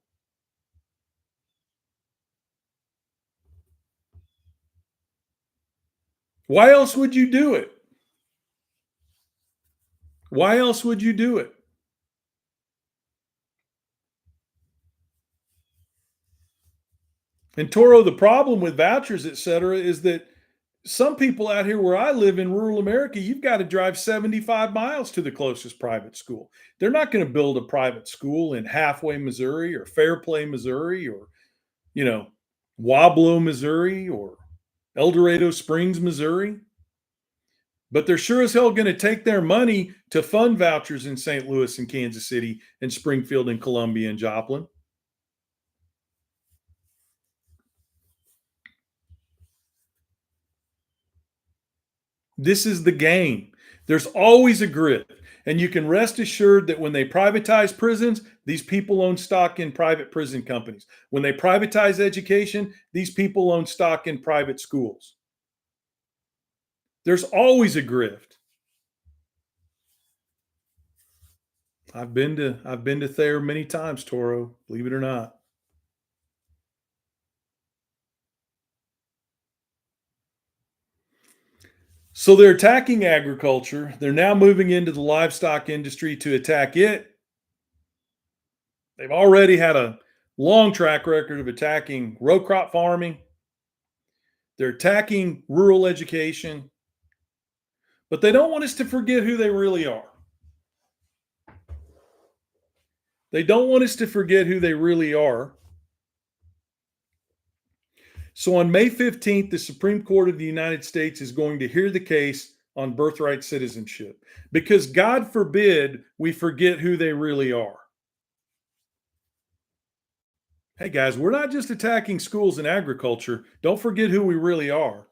Why else would you do it? Why else would you do it? And Toro, the problem with vouchers, et cetera, is that some people out here where I live in rural America, you've got to drive 75 miles to the closest private school. They're not going to build a private school in Halfway, Missouri, or Fairplay, Missouri, or, you know, Wablo, Missouri, or El Dorado Springs, Missouri. But they're sure as hell going to take their money to fund vouchers in St. Louis and Kansas City and Springfield and Columbia and Joplin. This is the game. There's always a grift. And you can rest assured that when they privatize prisons, these people own stock in private prison companies. When they privatize education, these people own stock in private schools. There's always a grift. I've been to Thayer many times, Toro, believe it or not. So they're attacking agriculture. They're now moving into the livestock industry to attack it. They've already had a long track record of attacking row crop farming. They're attacking rural education, but they don't want us to forget who they really are. They don't want us to forget who they really are. So on May 15th, the Supreme Court of the United States is going to hear the case on birthright citizenship because God forbid we forget who they really are. Hey guys, we're not just attacking schools and agriculture. Don't forget who we really are.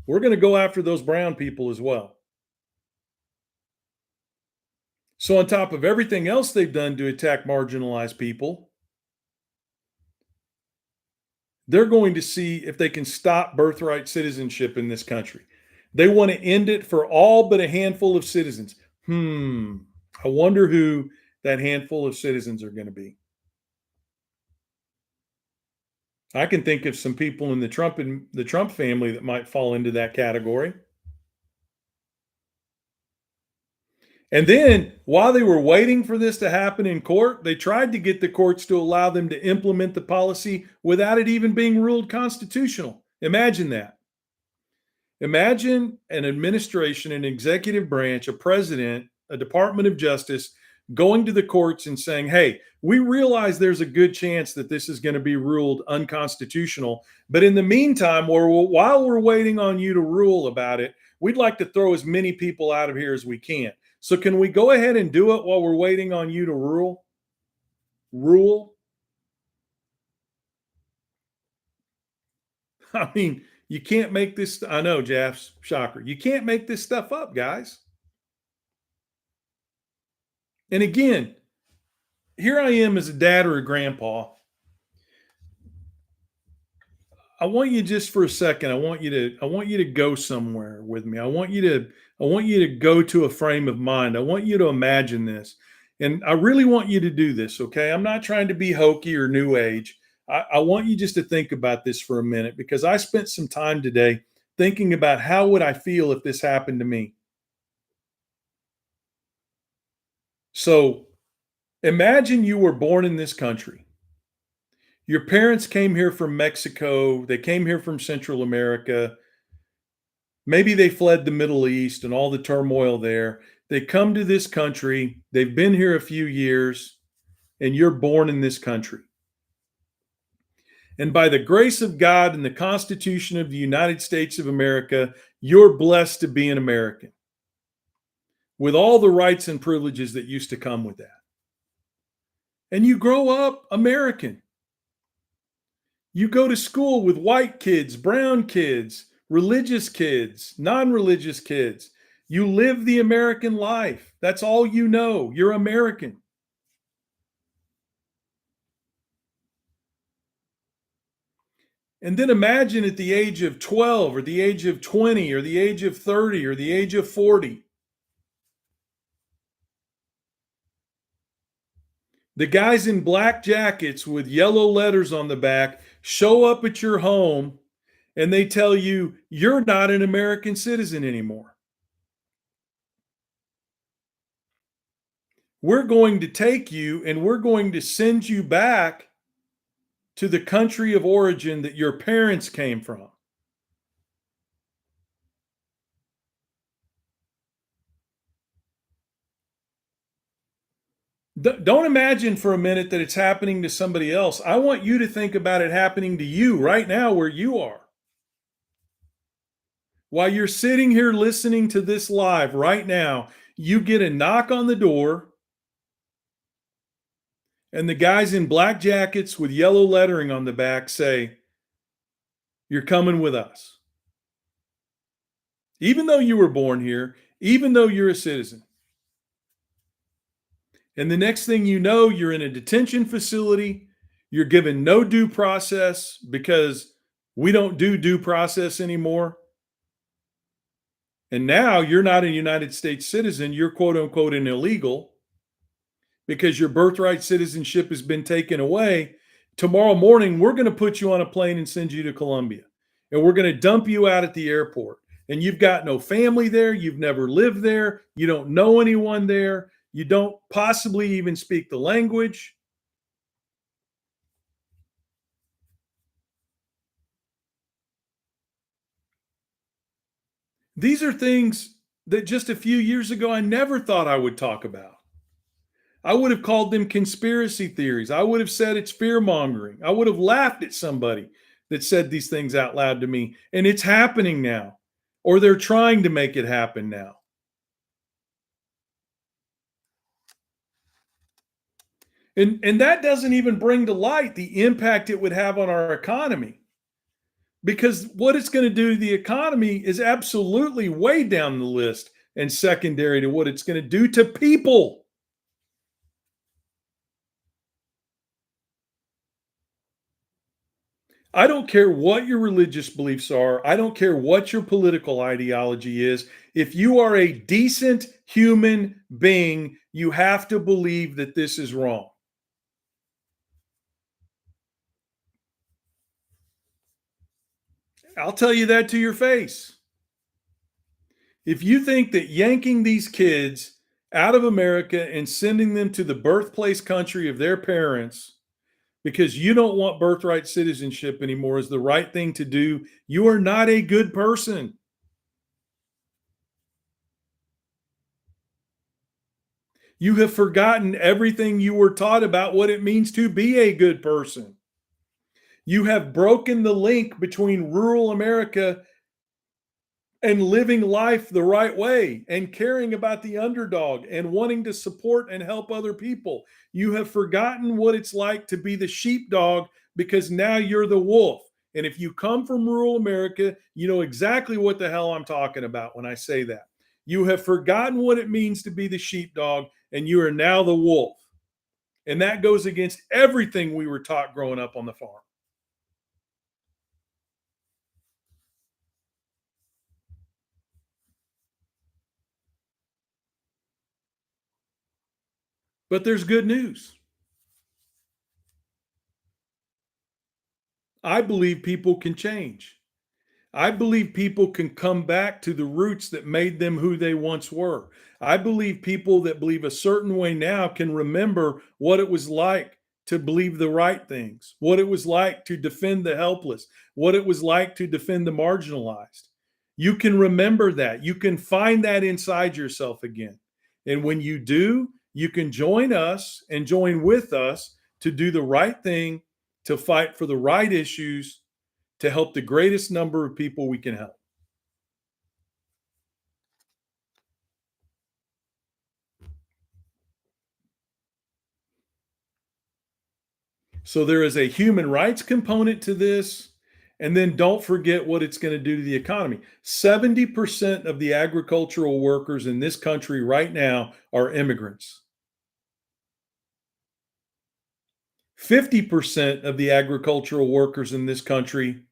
We're going to go after those brown people as well. So, on top of everything else they've done to attack marginalized people, they're going to see if they can stop birthright citizenship in this country. They want to end it for all but a handful of citizens. I wonder who that handful of citizens are going to be. I can think of some people in the Trump family that might fall into that category. And then while they were waiting for this to happen in court, they tried to get the courts to allow them to implement the policy without it even being ruled constitutional. Imagine that. Imagine an administration, an executive branch, a president, a Department of Justice going to the courts and saying, hey, we realize there's a good chance that this is going to be ruled unconstitutional. But in the meantime, while we're waiting on you to rule about it, we'd like to throw as many people out of here as we can. So can we go ahead and do it while we're waiting on you to rule? Rule? I mean, you can't make this. I know, Jaff's shocker. You can't make this stuff up, guys. And again, here I am as a dad or a grandpa. I want you just for a second. I want you to go somewhere with me. I want you to go to a frame of mind. I want you to imagine this. And I really want you to do this, okay? I'm not trying to be hokey or new age. I want you just to think about this for a minute because I spent some time today thinking about how would I feel if this happened to me. So imagine you were born in this country. Your parents came here from Mexico. They came here from Central America. Maybe they fled the Middle East and all the turmoil there. They come to this country. They've been here a few years, and you're born in this country. And by the grace of God and the Constitution of the United States of America, you're blessed to be an American with all the rights and privileges that used to come with that. And you grow up American. You go to school with white kids, brown kids, religious kids, non-religious kids. You live the American life. That's all you know. You're American. And then imagine at the age of 12 or the age of 20 or the age of 30 or the age of 40, the guys in black jackets with yellow letters on the back show up at your home and they tell you you're not an American citizen anymore. We're going to take you and we're going to send you back to the country of origin that your parents came from. Don't imagine for a minute that it's happening to somebody else. I want you to think about it happening to you right now where you are. While you're sitting here listening to this live right now, you get a knock on the door, and the guys in black jackets with yellow lettering on the back say, you're coming with us. Even though you were born here, even though you're a citizen. And the next thing you know, you're in a detention facility. You're given no due process because we don't do due process anymore. And now you're not a United States citizen. You're quote unquote an illegal because your birthright citizenship has been taken away. Tomorrow morning, we're going to put you on a plane and send you to Colombia. And we're going to dump you out at the airport. And you've got no family there. You've never lived there. You don't know anyone there. You don't possibly even speak the language. These are things that just a few years ago I never thought I would talk about. I would have called them conspiracy theories. I would have said it's fear mongering. I would have laughed at somebody that said these things out loud to me. And it's happening now, or they're trying to make it happen now. And that doesn't even bring to light the impact it would have on our economy. Because what it's going to do to the economy is absolutely way down the list and secondary to what it's going to do to people. I don't care what your religious beliefs are. I don't care what your political ideology is. If you are a decent human being, you have to believe that this is wrong. I'll tell you that to your face. If you think that yanking these kids out of America and sending them to the birthplace country of their parents because you don't want birthright citizenship anymore is the right thing to do, you are not a good person. You have forgotten everything you were taught about what it means to be a good person. You have broken the link between rural America and living life the right way and caring about the underdog and wanting to support and help other people. You have forgotten what it's like to be the sheepdog because now you're the wolf. And if you come from rural America, you know exactly what the hell I'm talking about when I say that. You have forgotten what it means to be the sheepdog and you are now the wolf. And that goes against everything we were taught growing up on the farm. But there's good news. I believe people can change. I believe people can come back to the roots that made them who they once were. I believe people that believe a certain way now can remember what it was like to believe the right things, what it was like to defend the helpless, what it was like to defend the marginalized. You can remember that. You can find that inside yourself again. And when you do, you can join us and join with us to do the right thing, to fight for the right issues, to help the greatest number of people we can help. So there is a human rights component to this. And then don't forget what it's going to do to the economy. 70% of the agricultural workers in this country right now are immigrants. 50% of the agricultural workers in this country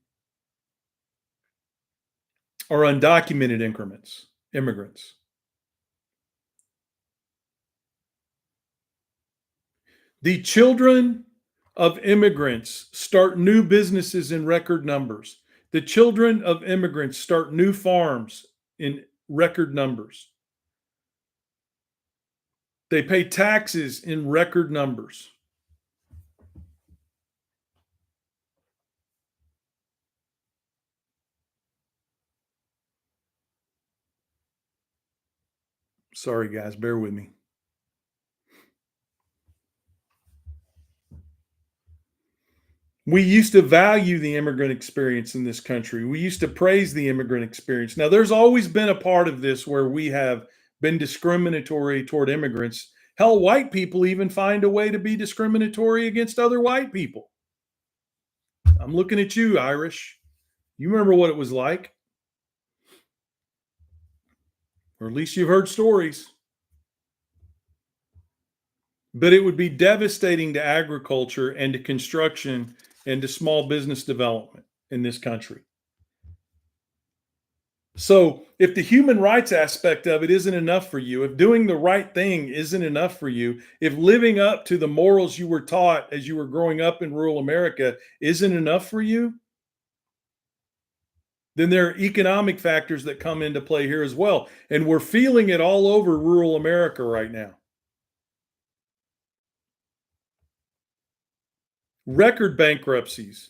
are undocumented immigrants. The children of immigrants start new businesses in record numbers. The children of immigrants start new farms in record numbers. They pay taxes in record numbers. Sorry, guys, bear with me. We used to value the immigrant experience in this country. We used to praise the immigrant experience. Now, there's always been a part of this where we have been discriminatory toward immigrants. Hell, white people even find a way to be discriminatory against other white people. I'm looking at you, Irish. You remember what it was like, or at least you've heard stories. But it would be devastating to agriculture and to construction and to small business development in this country. So, if the human rights aspect of it isn't enough for you, if doing the right thing isn't enough for you, if living up to the morals you were taught as you were growing up in rural America isn't enough for you, then there are economic factors that come into play here as well. And we're feeling it all over rural America right now. Record bankruptcies,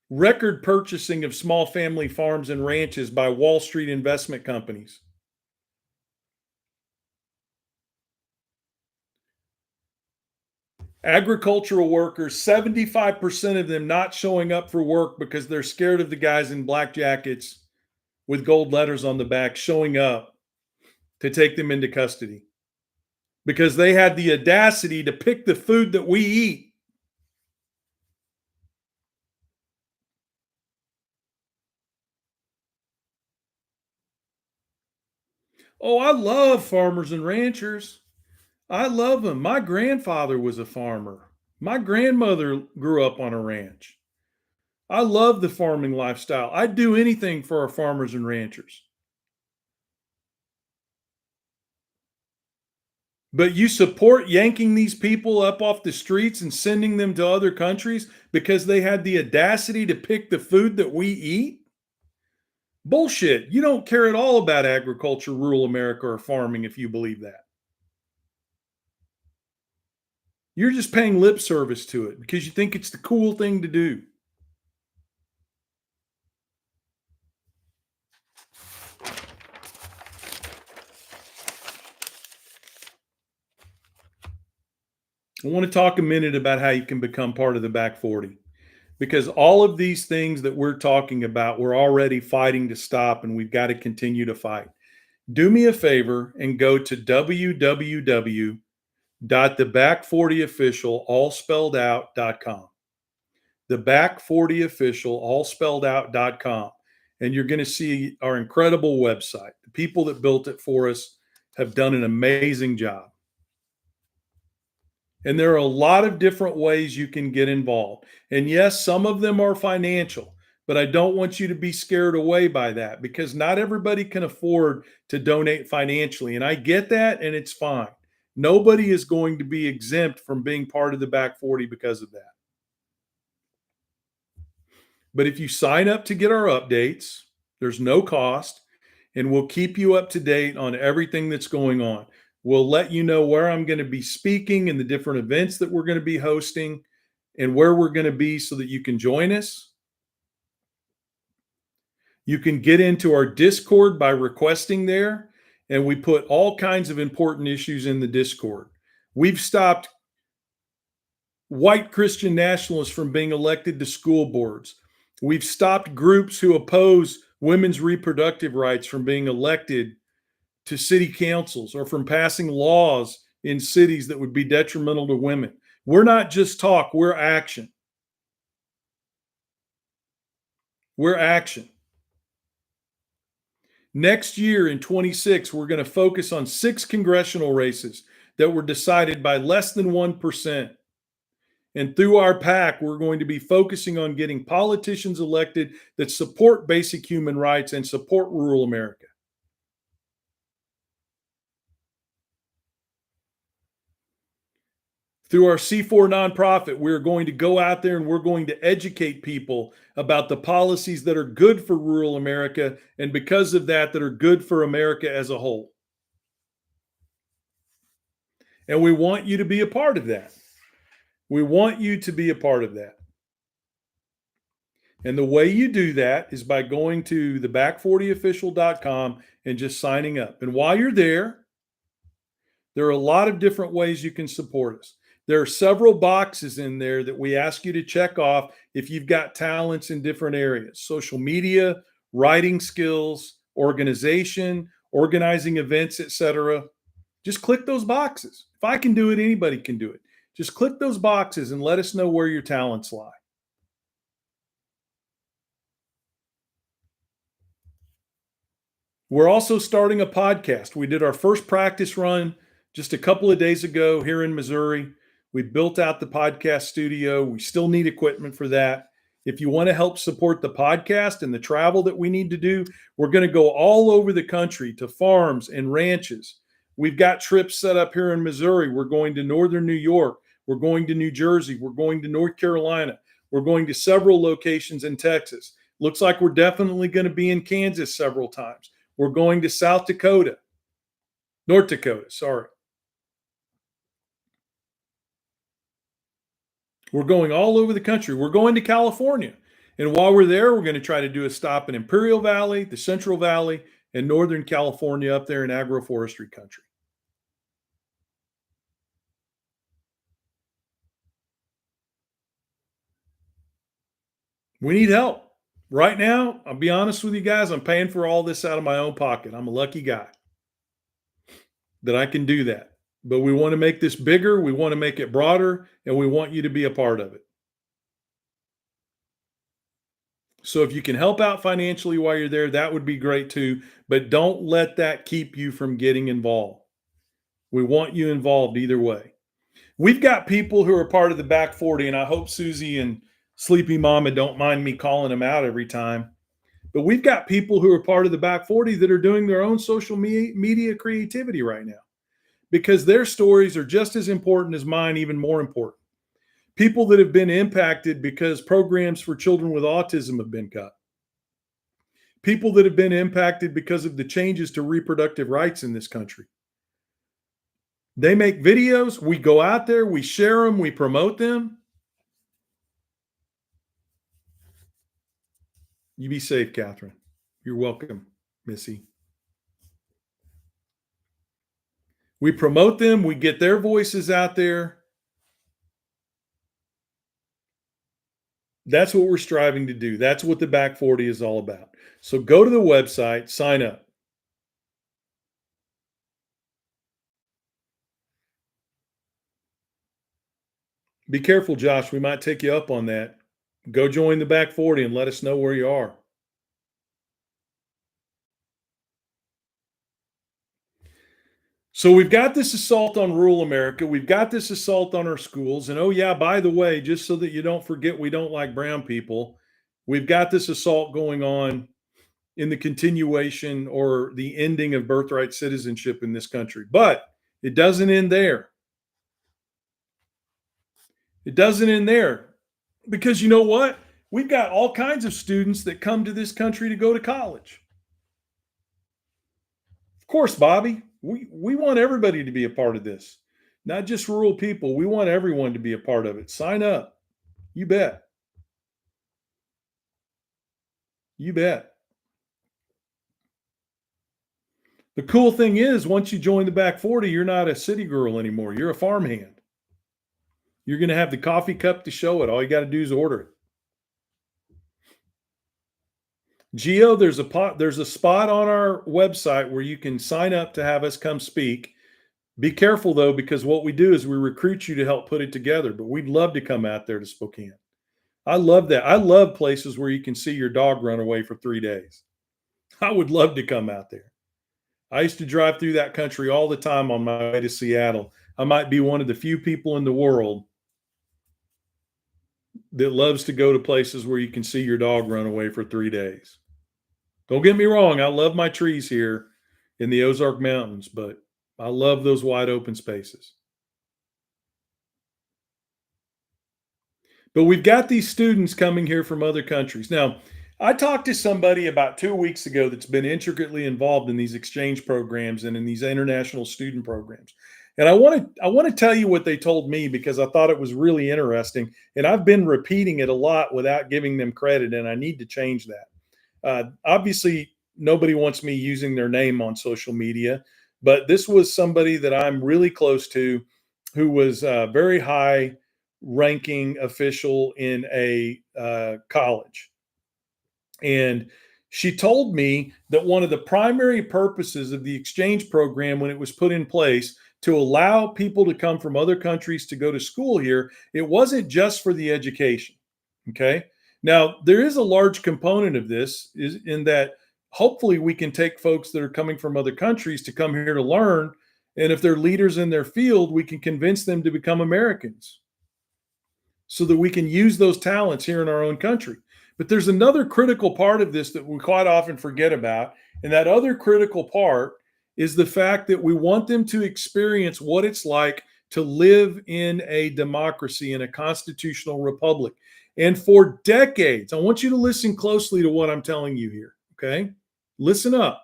record purchasing of small family farms and ranches by Wall Street investment companies. Agricultural workers, 75% of them not showing up for work because they're scared of the guys in black jackets with gold letters on the back showing up to take them into custody because they had the audacity to pick the food that we eat. Oh, I love farmers and ranchers. I love them. My grandfather was a farmer. My grandmother grew up on a ranch. I love the farming lifestyle. I'd do anything for our farmers and ranchers. But you support yanking these people up off the streets and sending them to other countries because they had the audacity to pick the food that we eat? Bullshit. You don't care at all about agriculture, rural America, or farming if you believe that. You're just paying lip service to it because you think it's the cool thing to do. I want to talk a minute about how you can become part of the Back 40 because all of these things that we're talking about, we're already fighting to stop and we've got to continue to fight. Do me a favor and go to www.theback40official, all spelled out.com. Theback40official, all spelled out.com. And you're going to see our incredible website. The people that built it for us have done an amazing job. And there are a lot of different ways you can get involved. And yes, some of them are financial, but I don't want you to be scared away by that because not everybody can afford to donate financially. And I get that, and it's fine. Nobody is going to be exempt from being part of the Back 40 because of that. But if you sign up to get our updates, there's no cost, and we'll keep you up to date on everything that's going on. We'll let you know where I'm going to be speaking and the different events that we're going to be hosting and where we're going to be so that you can join us. You can get into our Discord by requesting there, and we put all kinds of important issues in the Discord. We've stopped white Christian nationalists from being elected to school boards. We've stopped groups who oppose women's reproductive rights from being elected to city councils or from passing laws in cities that would be detrimental to women. We're not just talk, we're action. We're action. Next year in 26, we're going to focus on 6 congressional races that were decided by less than 1%. And through our PAC, we're going to be focusing on getting politicians elected that support basic human rights and support rural America. Through our C4 nonprofit, we're going to go out there and we're going to educate people about the policies that are good for rural America, and because of that, that are good for America as a whole. And we want you to be a part of that. We want you to be a part of that. And the way you do that is by going to theback40official.com and just signing up. And while you're there are a lot of different ways you can support us. There are several boxes in there that we ask you to check off if you've got talents in different areas: social media, writing skills, organization, organizing events, etc. Just click those boxes. If I can do it, anybody can do it. Just click those boxes and let us know where your talents lie. We're also starting a podcast. We did our first practice run just a couple of days ago here in Missouri. We built out the podcast studio. We still need equipment for that. If you want to help support the podcast and the travel that we need to do, we're going to go all over the country to farms and ranches. We've got trips set up here in Missouri. We're going to northern New York. We're going to New Jersey. We're going to North Carolina. We're going to several locations in Texas. Looks like we're definitely going to be in Kansas several times. We're going to North Dakota, sorry. We're going all over the country. We're going to California. And while we're there, we're going to try to do a stop in Imperial Valley, the Central Valley, and Northern California up there in agroforestry country. We need help. Right now, I'll be honest with you guys, I'm paying for all this out of my own pocket. I'm a lucky guy that I can do that. But we want to make this bigger, we want to make it broader, and we want you to be a part of it. So if you can help out financially while you're there, that would be great too. But don't let that keep you from getting involved. We want you involved either way. We've got people who are part of the back 40, and I hope Susie and Sleepy Mama don't mind me calling them out every time. But we've got people who are part of the back 40 that are doing their own social media creativity right now because their stories are just as important as mine, even more important. People that have been impacted because programs for children with autism have been cut. People that have been impacted because of the changes to reproductive rights in this country. They make videos. We go out there, we share them, we promote them. You be safe, Catherine. You're welcome, Missy. We promote them, we get their voices out there. That's what we're striving to do. That's what the back 40 is all about. So go to the website, sign up. Be careful, Josh. We might take you up on that. Go join the back 40 and let us know where you are. So we've got this assault on rural America. We've got this assault on our schools. And oh, yeah, by the way, just so that you don't forget, we don't like brown people. We've got this assault going on in the continuation or the ending of birthright citizenship in this country. But it doesn't end there. It doesn't end there because you know what? We've got all kinds of students that come to this country to go to college. Of course, Bobby, we want everybody to be a part of this, not just rural people. We want everyone to be a part of it. Sign up. You bet. You bet. The cool thing is, once you join the back 40, you're not a city girl anymore. You're a farmhand. You're going to have the coffee cup to show it. All you got to do is order it. Geo, there's a spot on our website where you can sign up to have us come speak. Be careful though, because what we do is we recruit you to help put it together. But we'd love to come out there to Spokane. I love that. I love places where you can see your dog run away for 3 days. I would love to come out there. I used to drive through that country all the time on my way to Seattle. I might be one of the few people in the world that loves to go to places where you can see your dog run away for 3 days. Don't get me wrong. I love my trees here in the Ozark Mountains, but I love those wide open spaces. But we've got these students coming here from other countries. Now, I talked to somebody about 2 weeks ago that's been intricately involved in these exchange programs and in these international student programs. And I want to tell you what they told me because I thought it was really interesting. And I've been repeating it a lot without giving them credit, and I need to change that. Obviously, nobody wants me using their name on social media, but this was somebody that I'm really close to who was a very high ranking official in a college. And she told me that one of the primary purposes of the exchange program when it was put in place to allow people to come from other countries to go to school here, it wasn't just for the education. Okay. Now, there is a large component of this is in that hopefully we can take folks that are coming from other countries to come here to learn. And if they're leaders in their field, we can convince them to become Americans so that we can use those talents here in our own country. But there's another critical part of this that we quite often forget about. And that other critical part is the fact that we want them to experience what it's like to live in a democracy, in a constitutional republic. And for decades, I want you to listen closely to what I'm telling you here, okay? Listen up,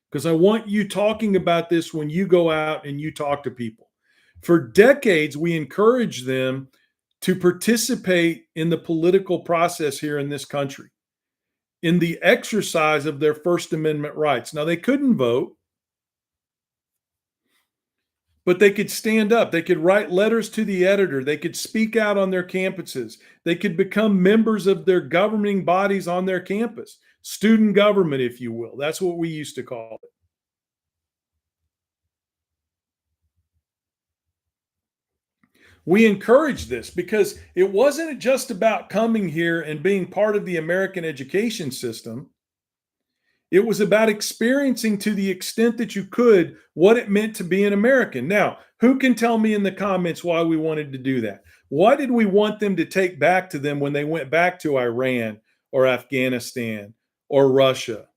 because I want you talking about this when you go out and you talk to people. For decades, we encourage them to participate in the political process here in this country, in the exercise of their First Amendment rights. Now, they couldn't vote, but they could stand up. They could write letters to the editor. They could speak out on their campuses. They could become members of their governing bodies on their campus. Student government, if you will. That's what we used to call it. We encourage this because it wasn't just about coming here and being part of the American education system. It was about experiencing to the extent that you could what it meant to be an American. Now, who can tell me in the comments why we wanted to do that? What did we want them to take back to them when they went back to Iran or Afghanistan or Russia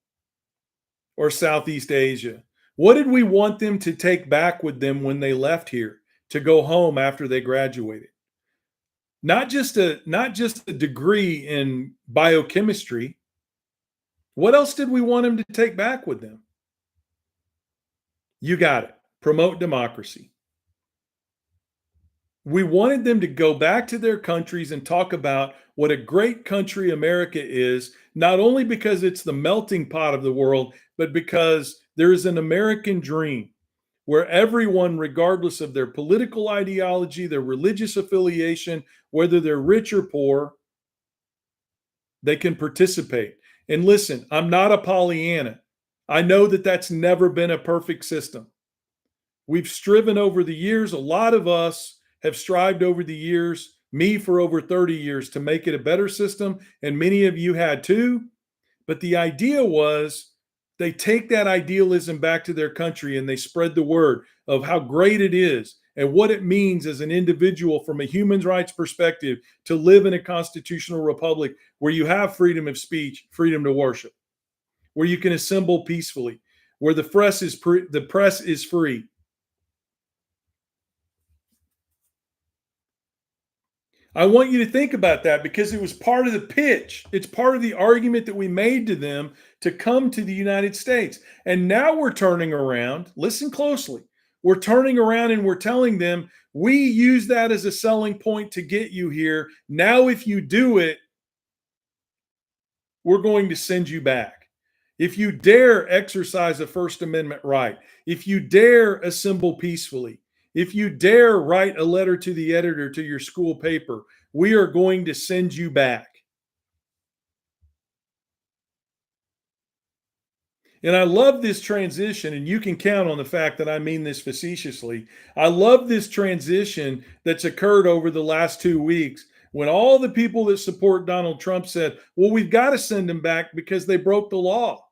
or Southeast Asia? What did we want them to take back with them when they left here to go home after they graduated? Not just a degree in biochemistry. What else did we want them to take back with them? You got it. Promote democracy. We wanted them to go back to their countries and talk about what a great country America is, not only because it's the melting pot of the world, but because there is an American dream where everyone, regardless of their political ideology, their religious affiliation, whether they're rich or poor, they can participate. And listen, I'm not a Pollyanna. I know that that's never been a perfect system. We've striven over the years. A lot of us have strived over the years, me for over 30 years, to make it a better system. And many of you had too. But the idea was they take that idealism back to their country and they spread the word of how great it is and what it means as an individual from a human rights perspective to live in a constitutional republic where you have freedom of speech, freedom to worship, where you can assemble peacefully, where the press is free. I want you to think about that because it was part of the pitch. It's part of the argument that we made to them to come to the United States. And now we're turning around. Listen closely. We're turning around and we're telling them, we use that as a selling point to get you here. Now, if you do it, we're going to send you back. If you dare exercise a First Amendment right, if you dare assemble peacefully, if you dare write a letter to the editor to your school paper, we are going to send you back. And I love this transition, and you can count on the fact that I mean this facetiously. I love this transition that's occurred over the last 2 weeks when all the people that support Donald Trump said, well, we've got to send them back because they broke the law.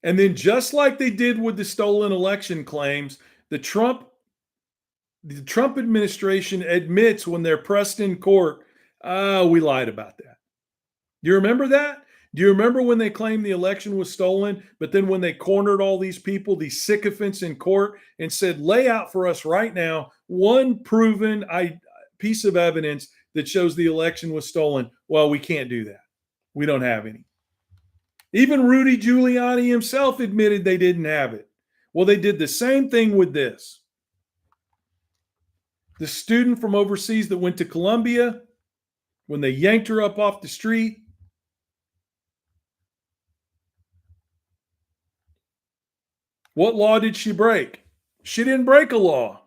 And then, just like they did with the stolen election claims, the Trump administration admits when they're pressed in court, we lied about that. Do you remember that? Do you remember when they claimed the election was stolen, but then when they cornered all these people, these sycophants in court, and said, lay out for us right now one proven piece of evidence that shows the election was stolen? Well, we can't do that. We don't have any. Even Rudy Giuliani himself admitted they didn't have it. Well, they did the same thing with this. The student from overseas that went to Columbia, when they yanked her up off the street, what law did she break? She didn't break a law.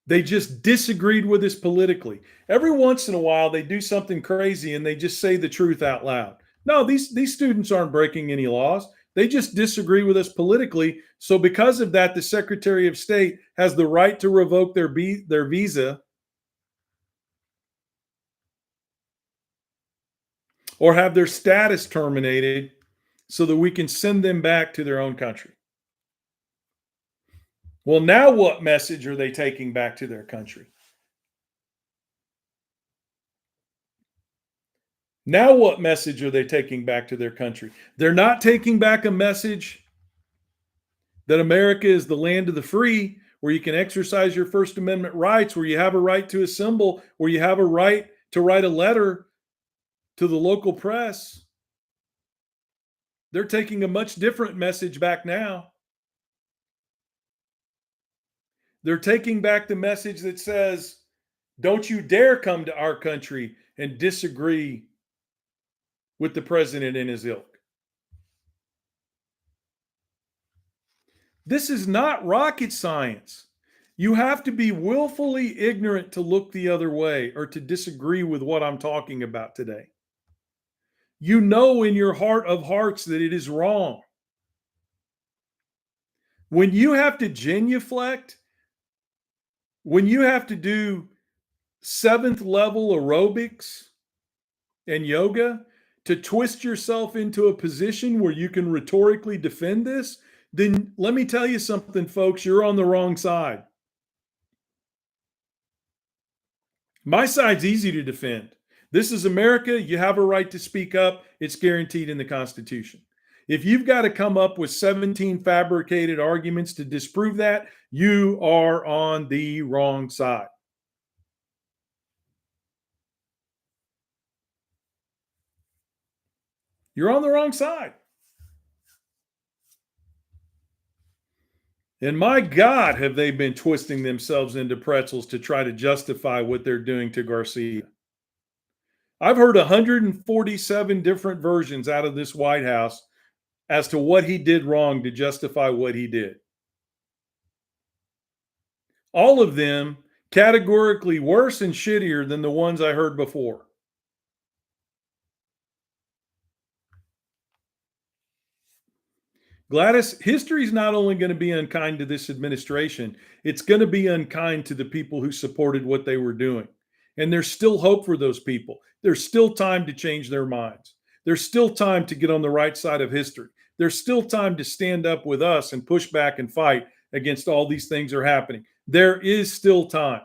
They just disagreed with us politically. Every once in a while, they do something crazy and they just say the truth out loud. No, these students aren't breaking any laws. They just disagree with us politically. So because of that, the Secretary of State has the right to revoke their visa or have their status terminated so that we can send them back to their own country. Well, now what message are they taking back to their country? Now what message are they taking back to their country? They're not taking back a message that America is the land of the free, where you can exercise your First Amendment rights, where you have a right to assemble, where you have a right to write a letter to the local press. They're taking a much different message back now. They're taking back the message that says, don't you dare come to our country and disagree with the president and his ilk. This is not rocket science. You have to be willfully ignorant to look the other way or to disagree with what I'm talking about today. You know in your heart of hearts that it is wrong. When you have to genuflect, when you have to do 7th level aerobics and yoga to twist yourself into a position where you can rhetorically defend this, then let me tell you something, folks, you're on the wrong side. My side's easy to defend. This is America. You have a right to speak up. It's guaranteed in the Constitution. If you've got to come up with 17 fabricated arguments to disprove that, you are on the wrong side. You're on the wrong side. And my God, have they been twisting themselves into pretzels to try to justify what they're doing to Garcia. I've heard 147 different versions out of this White House as to what he did wrong to justify what he did. All of them categorically worse and shittier than the ones I heard before. Gladys, history is not only going to be unkind to this administration, it's going to be unkind to the people who supported what they were doing. And there's still hope for those people. There's still time to change their minds. There's still time to get on the right side of history. There's still time to stand up with us and push back and fight against all these things that are happening. There is still time.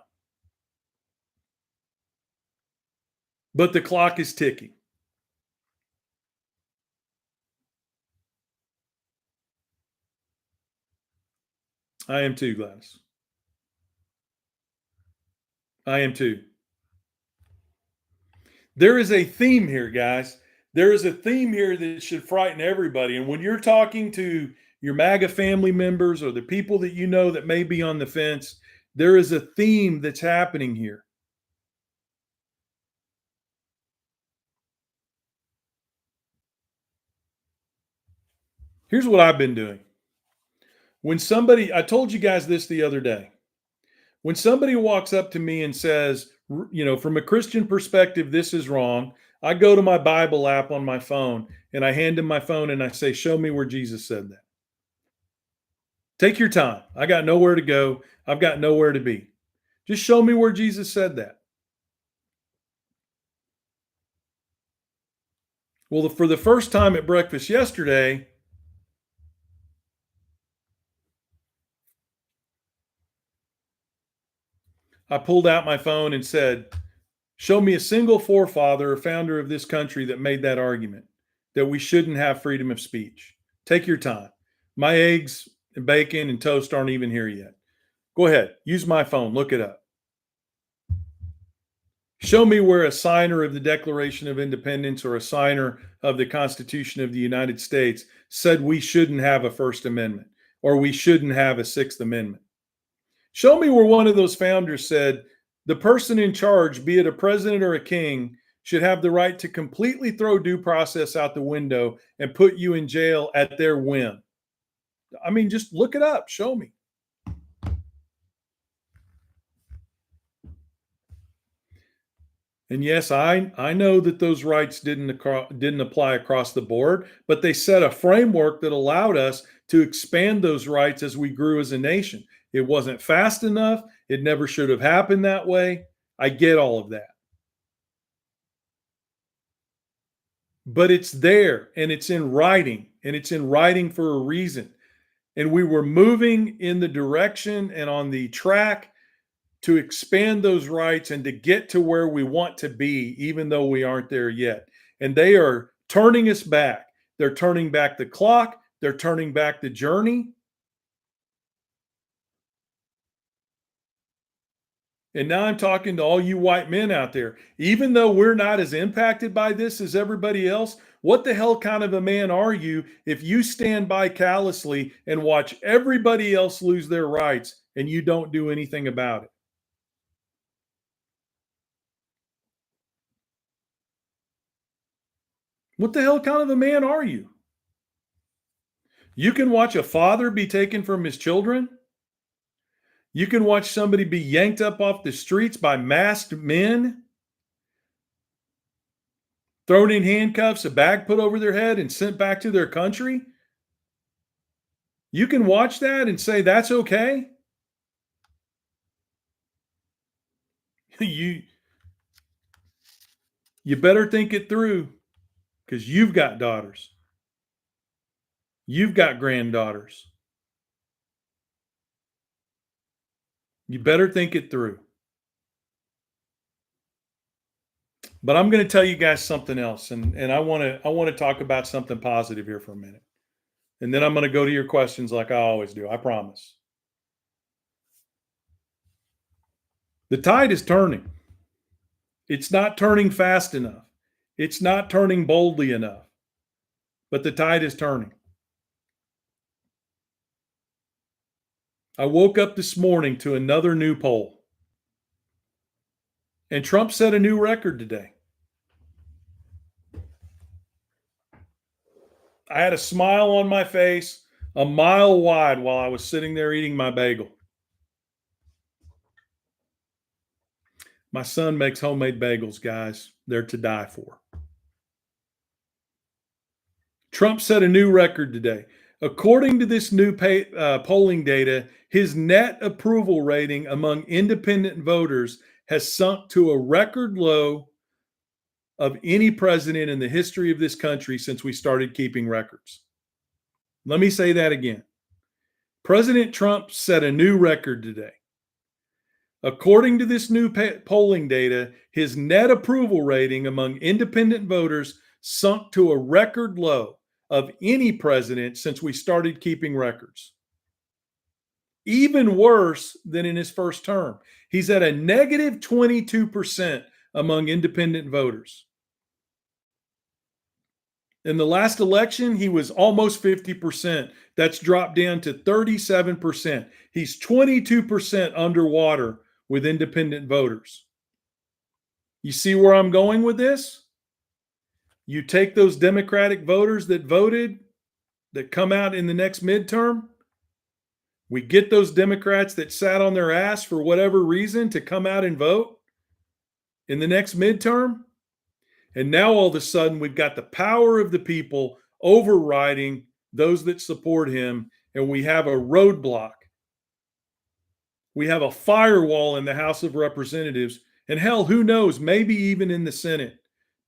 But the clock is ticking. I am too, Gladys. I am too. There is a theme here, guys. There is a theme here that should frighten everybody. And when you're talking to your MAGA family members or the people that you know that may be on the fence, there is a theme that's happening here. Here's what I've been doing. When somebody, I told you guys this the other day, when somebody walks up to me and says, from a Christian perspective, this is wrong, I go to my Bible app on my phone and I hand him my phone and I say, show me where Jesus said that. Take your time. I got nowhere to go. I've got nowhere to be. Just show me where Jesus said that. Well, for the first time at breakfast yesterday, I pulled out my phone and said, show me a single forefather or founder of this country that made that argument that we shouldn't have freedom of speech. Take your time. My eggs and bacon and toast aren't even here yet. Go ahead. Use my phone. Look it up. Show me where a signer of the Declaration of Independence or a signer of the Constitution of the United States said we shouldn't have a First Amendment or we shouldn't have a Sixth Amendment. Show me where one of those founders said the person in charge, be it a president or a king, should have the right to completely throw due process out the window and put you in jail at their whim. I mean, just look it up. Show me. And yes, I know that those rights didn't apply across the board, but they set a framework that allowed us to expand those rights as we grew as a nation. It wasn't fast enough. It never should have happened that way. I get all of that. But it's there and it's in writing, and it's in writing for a reason. And we were moving in the direction and on the track to expand those rights and to get to where we want to be, even though we aren't there yet. And they are turning us back. They're turning back the clock. They're turning back the journey. And now I'm talking to all you white men out there. Even though we're not as impacted by this as everybody else, what the hell kind of a man are you if you stand by callously and watch everybody else lose their rights and you don't do anything about it? What the hell kind of a man are you? You can watch a father be taken from his children. You can watch somebody be yanked up off the streets by masked men, thrown in handcuffs, a bag put over their head, and sent back to their country. You can watch that and say that's okay. you You better think it through because you've got daughters. You've got granddaughters. You better think it through. But I'm going to tell you guys something else, and I want to talk about something positive here for a minute, and then I'm going to go to your questions like I always do. I promise. The tide is turning. It's not turning fast enough. It's not turning boldly enough, but the tide is turning. I woke up this morning to another new poll, and Trump set a new record today. I had a smile on my face a mile wide while I was sitting there eating my bagel. My son makes homemade bagels, guys. They're to die for. Trump set a new record today. According to this new polling data, his net approval rating among independent voters has sunk to a record low of any president in the history of this country since we started keeping records. Let me say that again. President Trump set a new record today. According to this new polling data, his net approval rating among independent voters sunk to a record low of any president since we started keeping records. Even worse than in his first term. He's at a negative 22% among independent voters. In the last election, he was almost 50%. That's dropped down to 37%. He's 22% underwater with independent voters. You see where I'm going with this? You take those Democratic voters that voted, that come out in the next midterm. We get those Democrats that sat on their ass for whatever reason to come out and vote in the next midterm. And now all of a sudden, we've got the power of the people overriding those that support him. And we have a roadblock. We have a firewall in the House of Representatives. And hell, who knows, maybe even in the Senate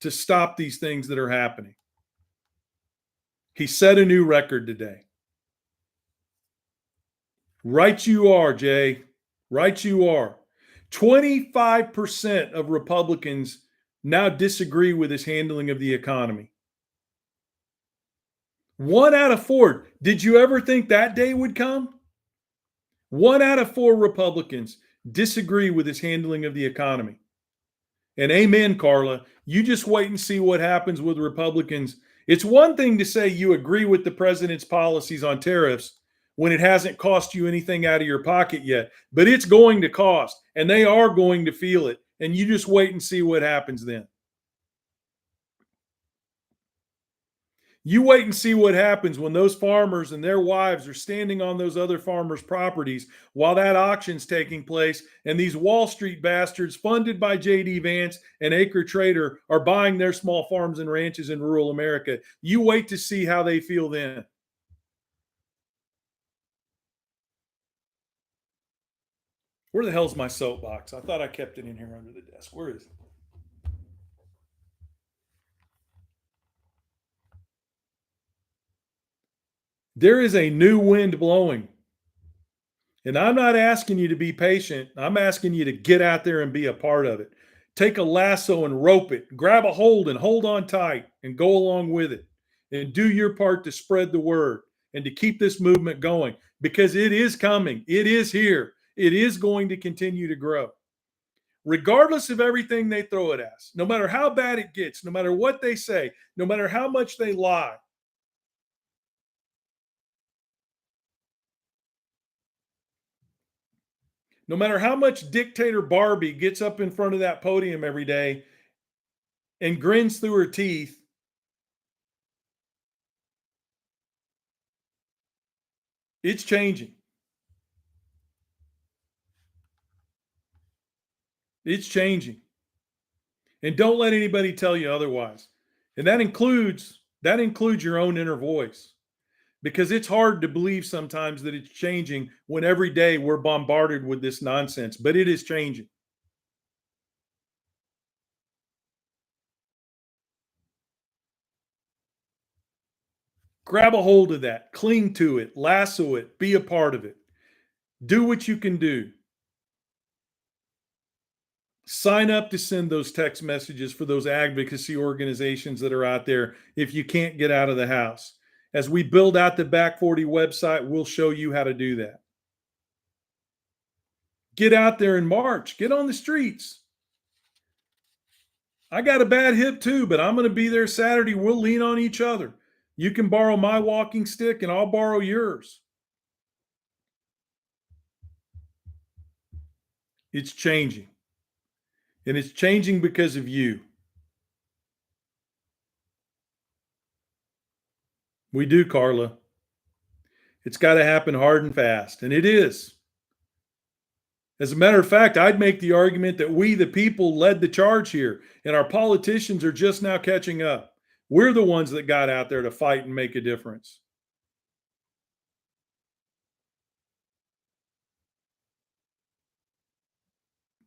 to stop these things that are happening. He set a new record today. Right you are, Jay. Right you are. 25% of Republicans now disagree with his handling of the economy. 1 out of 4. Did you ever think that day would come? 1 out of 4 Republicans disagree with his handling of the economy. And amen, Carla. You just wait and see what happens with Republicans. It's one thing to say you agree with the president's policies on tariffs when it hasn't cost you anything out of your pocket yet, but it's going to cost, and they are going to feel it. And you just wait and see what happens then. You wait and see what happens when those farmers and their wives are standing on those other farmers' properties while that auction's taking place, and these Wall Street bastards funded by J.D. Vance and Acre Trader are buying their small farms and ranches in rural America. You wait to see how they feel then. Where the hell's my soapbox? I thought I kept it in here under the desk. Where is it? There is a new wind blowing. And I'm not asking you to be patient. I'm asking you to get out there and be a part of it. Take a lasso and rope it. Grab a hold and hold on tight and go along with it. And do your part to spread the word and to keep this movement going, because it is coming. It is here. It is going to continue to grow. Regardless of everything they throw at us, no matter how bad it gets, no matter what they say, no matter how much they lie, no matter how much dictator Barbie gets up in front of that podium every day and grins through her teeth, it's changing. It's changing. And don't let anybody tell you otherwise. And that includes your own inner voice. Because it's hard to believe sometimes that it's changing when every day we're bombarded with this nonsense, but it is changing. Grab a hold of that, cling to it, lasso it, be a part of it. Do what you can do. Sign up to send those text messages for those advocacy organizations that are out there if you can't get out of the house. As we build out the Back 40 website, we'll show you how to do that. Get out there and march. Get on the streets. I got a bad hip too, but I'm going to be there Saturday. We'll lean on each other. You can borrow my walking stick and I'll borrow yours. It's changing. And it's changing because of you. We do, Carla. It's got to happen hard and fast. And it is. As a matter of fact, I'd make the argument that we, the people, led the charge here, and our politicians are just now catching up. We're the ones that got out there to fight and make a difference.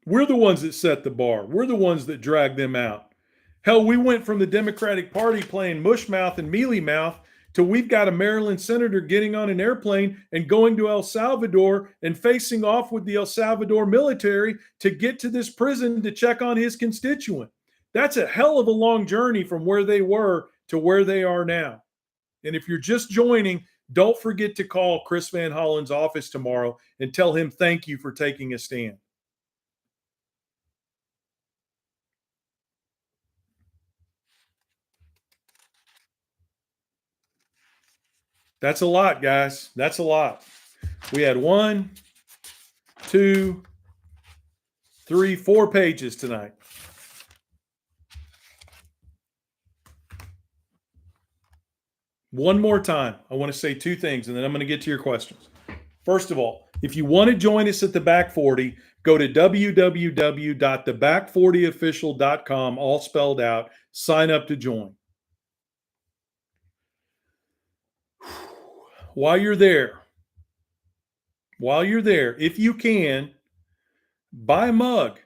We're the ones that set the bar. We're the ones that dragged them out. Hell, we went from the Democratic Party playing mushmouth and mealy mouth to we've got a Maryland senator getting on an airplane and going to El Salvador and facing off with the El Salvador military to get to this prison to check on his constituent. That's a hell of a long journey from where they were to where they are now. And if you're just joining, don't forget to call Chris Van Hollen's office tomorrow and tell him thank you for taking a stand. That's a lot, guys. That's a lot. We had 1, 2, 3, 4 pages tonight. One more time, I want to say 2 things, and then I'm going to get to your questions. First of all, if you want to join us at the Back 40, go to www.theback40official.com, all spelled out. Sign up to join. While you're there, if you can, buy a mug.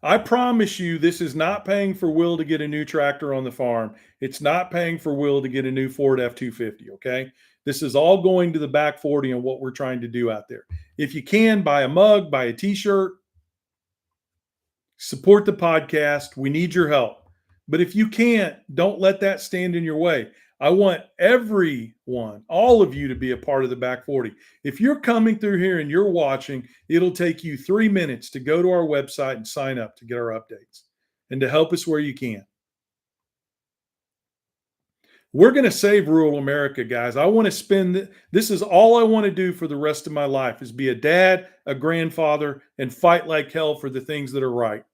I promise you, this is not paying for Will to get a new tractor on the farm. It's not paying for Will to get a new Ford F-250, okay? This is all going to the Back 40 and what we're trying to do out there. If you can, buy a mug, buy a t-shirt, support the podcast. We need your help. But if you can't, don't let that stand in your way. I want everyone, all of you, to be a part of the Back 40. If you're coming through here and you're watching, it'll take you 3 minutes to go to our website and sign up to get our updates and to help us where you can. We're going to save rural America, guys. I want to spend this is all I want to do for the rest of my life is be a dad, a grandfather, and fight like hell for the things that are right.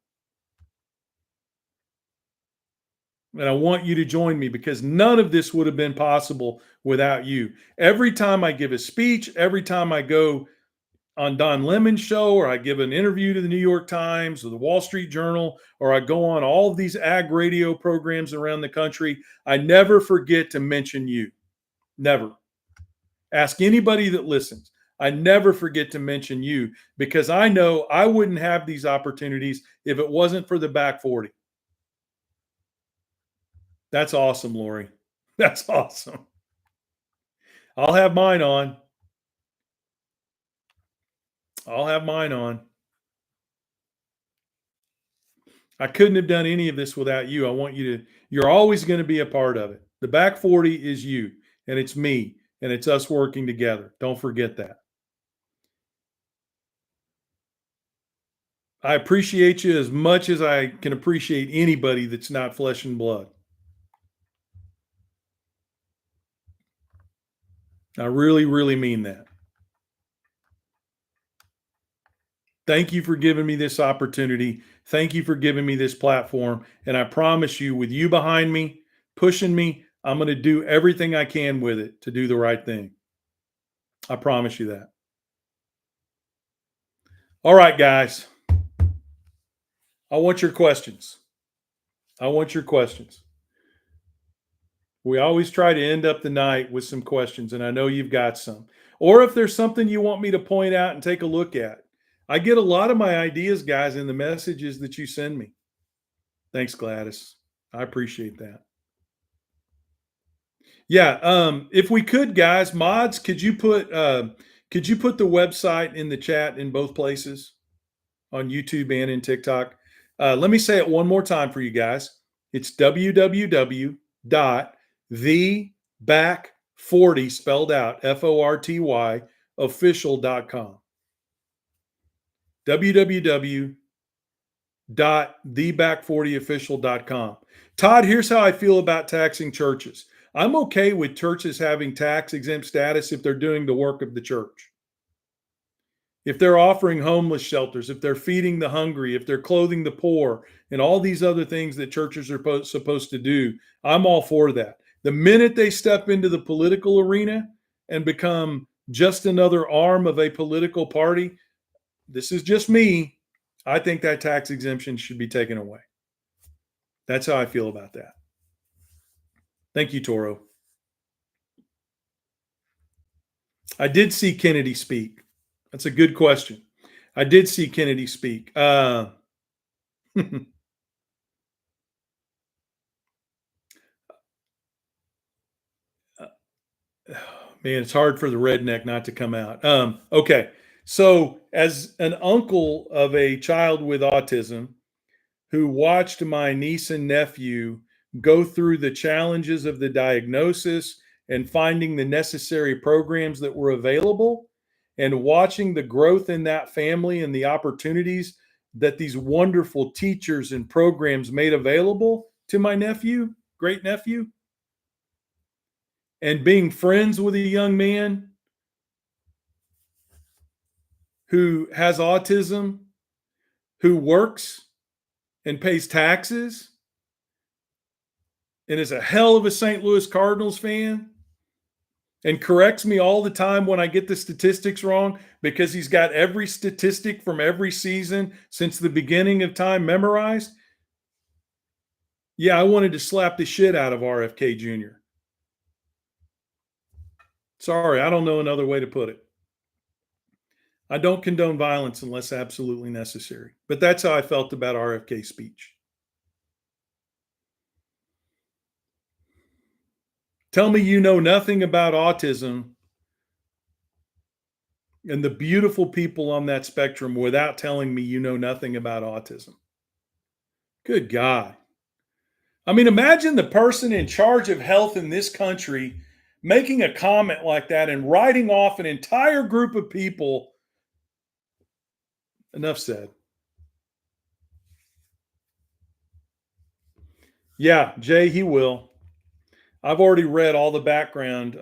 And I want you to join me because none of this would have been possible without you. Every time I give a speech, every time I go on Don Lemon's show, or I give an interview to the New York Times or the Wall Street Journal, or I go on all of these ag radio programs around the country, I never forget to mention you. Never. Ask anybody that listens. I never forget to mention you because I know I wouldn't have these opportunities if it wasn't for the Back 40. That's awesome, Lori. That's awesome. I'll have mine on. I couldn't have done any of this without you. I want you to, you're always going to be a part of it. The Back 40 is you, and it's me, and it's us working together. Don't forget that. I appreciate you as much as I can appreciate anybody that's not flesh and blood. I really, really mean that. Thank you for giving me this opportunity. Thank you for giving me this platform. And I promise you, with you behind me, pushing me, I'm going to do everything I can with it to do the right thing. I promise you that. All right, guys. I want your questions. We always try to end up the night with some questions, and I know you've got some. Or if there's something you want me to point out and take a look at. I get a lot of my ideas, guys, in the messages that you send me. Thanks, Gladys. I appreciate that. Yeah, if we could, guys, mods, could you put the website in the chat in both places on YouTube and in TikTok? Let me say it one more time for you guys. It's www.theback40 spelled out FORTY official.com. www.theback40official.com. Todd, here's how I feel about taxing churches. I'm okay with churches having tax exempt status if they're doing the work of the church. If they're offering homeless shelters, if they're feeding the hungry, if they're clothing the poor, and all these other things that churches are supposed to do, I'm all for that. The minute they step into the political arena and become just another arm of a political party, this is just me, I think that tax exemption should be taken away. That's how I feel about that. Thank you, Toro. I did see Kennedy speak. That's a good question. I did see Kennedy speak. Man, it's hard for the redneck not to come out. Okay. So, as an uncle of a child with autism who watched my niece and nephew go through the challenges of the diagnosis and finding the necessary programs that were available, and watching the growth in that family and the opportunities that these wonderful teachers and programs made available to my nephew, great nephew, and being friends with a young man who has autism, who works and pays taxes, and is a hell of a St. Louis Cardinals fan, and corrects me all the time when I get the statistics wrong because he's got every statistic from every season since the beginning of time memorized. Yeah, I wanted to slap the shit out of RFK Jr. Sorry, I don't know another way to put it. I don't condone violence unless absolutely necessary. But that's how I felt about RFK's speech. Tell me you know nothing about autism and the beautiful people on that spectrum without telling me you know nothing about autism. Good God. I mean, imagine the person in charge of health in this country making a comment like that and writing off an entire group of people. Enough said. Yeah, Jay, he will. I've already read all the background.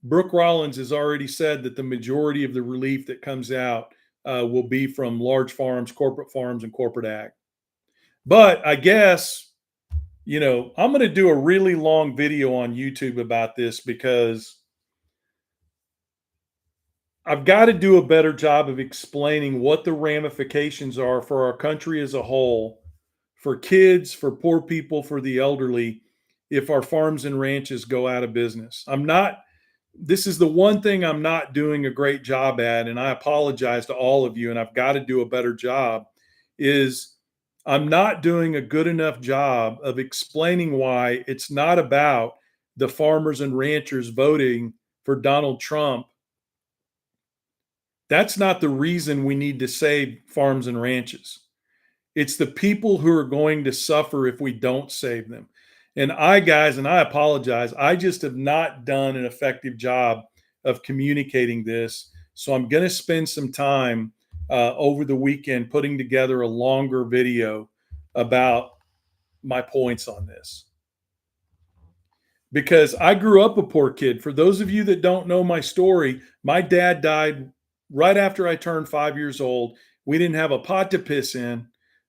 Brooke Rollins has already said that the majority of the relief that comes out will be from large farms, and corporate ag. But I guess, I'm going to do a really long video on YouTube about this because I've got to do a better job of explaining what the ramifications are for our country as a whole, for kids, for poor people, for the elderly, if our farms and ranches go out of business. This is the one thing I'm not doing a great job at, and I apologize to all of you, and I've got to do a better job, is I'm not doing a good enough job of explaining why it's not about the farmers and ranchers voting for Donald Trump. That's not the reason we need to save farms and ranches. It's the people who are going to suffer if we don't save them. And guys, and I apologize, I just have not done an effective job of communicating this. So I'm going to spend some time over the weekend putting together a longer video about my points on this. Because I grew up a poor kid. For those of you that don't know my story, my dad died right after I turned 5 years old. We didn't have a pot to piss in.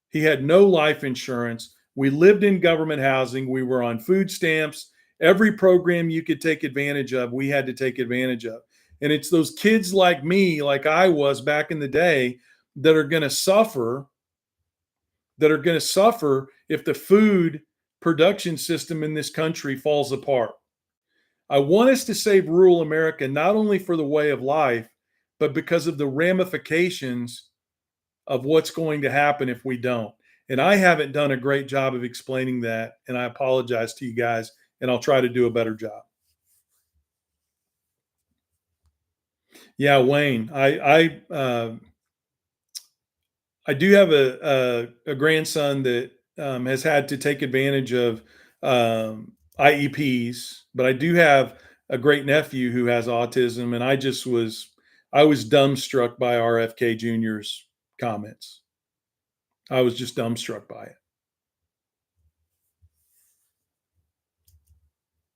He had no life insurance. We lived in government housing. We were on food stamps. Every program you could take advantage of, we had to take advantage of. And it's those kids like me, like I was back in the day, that are going to suffer if the food production system in this country falls apart. I want us to save rural America, not only for the way of life, but because of the ramifications of what's going to happen if we don't. And I haven't done a great job of explaining that. And I apologize to you guys and I'll try to do a better job. Yeah, Wayne, I do have a grandson that has had to take advantage of IEPs, but I do have a great nephew who has autism, and I was dumbstruck by RFK Jr.'s comments. I was just dumbstruck by it.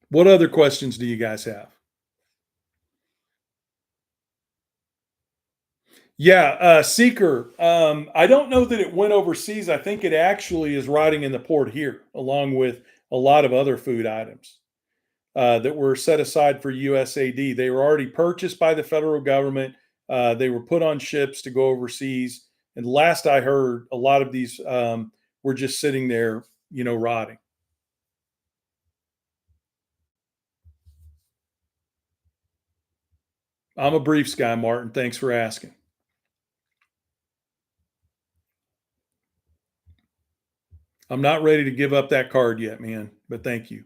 What other questions do you guys have? Yeah, Seeker. I don't know that it went overseas. I think it actually is riding in the port here, along with a lot of other food items that were set aside for USAD. They were already purchased by the federal government. They were put on ships to go overseas. And last I heard, a lot of these were just sitting there, rotting. I'm a briefs guy, Martin. Thanks for asking. I'm not ready to give up that card yet, man, but thank you.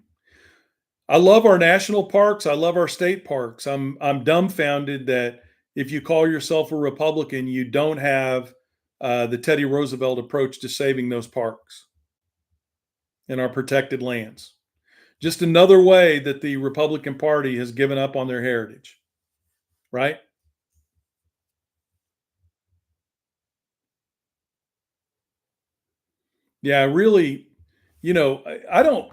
I love our national parks. I love our state parks. I'm dumbfounded that if you call yourself a Republican, you don't have the Teddy Roosevelt approach to saving those parks and our protected lands. Just another way that the Republican Party has given up on their heritage, right? Yeah, really, I don't,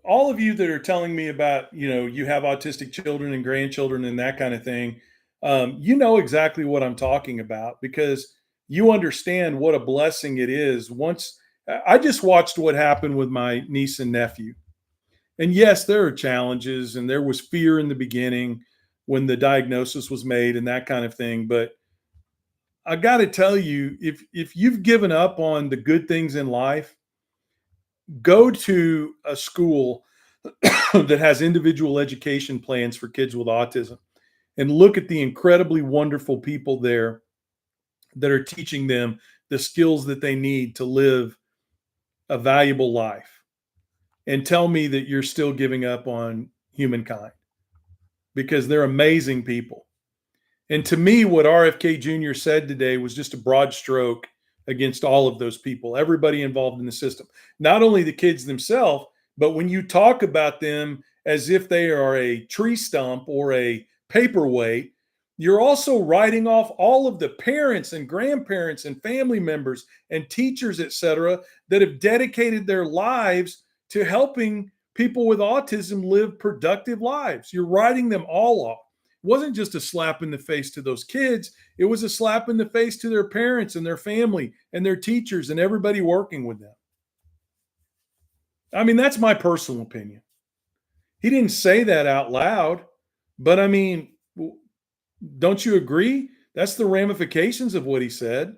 all of you that are telling me about, you have autistic children and grandchildren and that kind of thing, you know exactly what I'm talking about because you understand what a blessing it is. I just watched what happened with my niece and nephew. And yes, there are challenges and there was fear in the beginning when the diagnosis was made and that kind of thing. But I got to tell you, if you've given up on the good things in life, go to a school that has individual education plans for kids with autism and look at the incredibly wonderful people there that are teaching them the skills that they need to live a valuable life and tell me that you're still giving up on humankind because they're amazing people. And to me, what RFK Jr. said today was just a broad stroke against all of those people, everybody involved in the system. Not only the kids themselves, but when you talk about them as if they are a tree stump or a paperweight, you're also writing off all of the parents and grandparents and family members and teachers, et cetera, that have dedicated their lives to helping people with autism live productive lives. You're writing them all off. It wasn't just a slap in the face to those kids, it was a slap in the face to their parents and their family and their teachers and everybody working with them. I mean, that's my personal opinion. He didn't say that out loud, but I mean, don't you agree? That's the ramifications of what he said.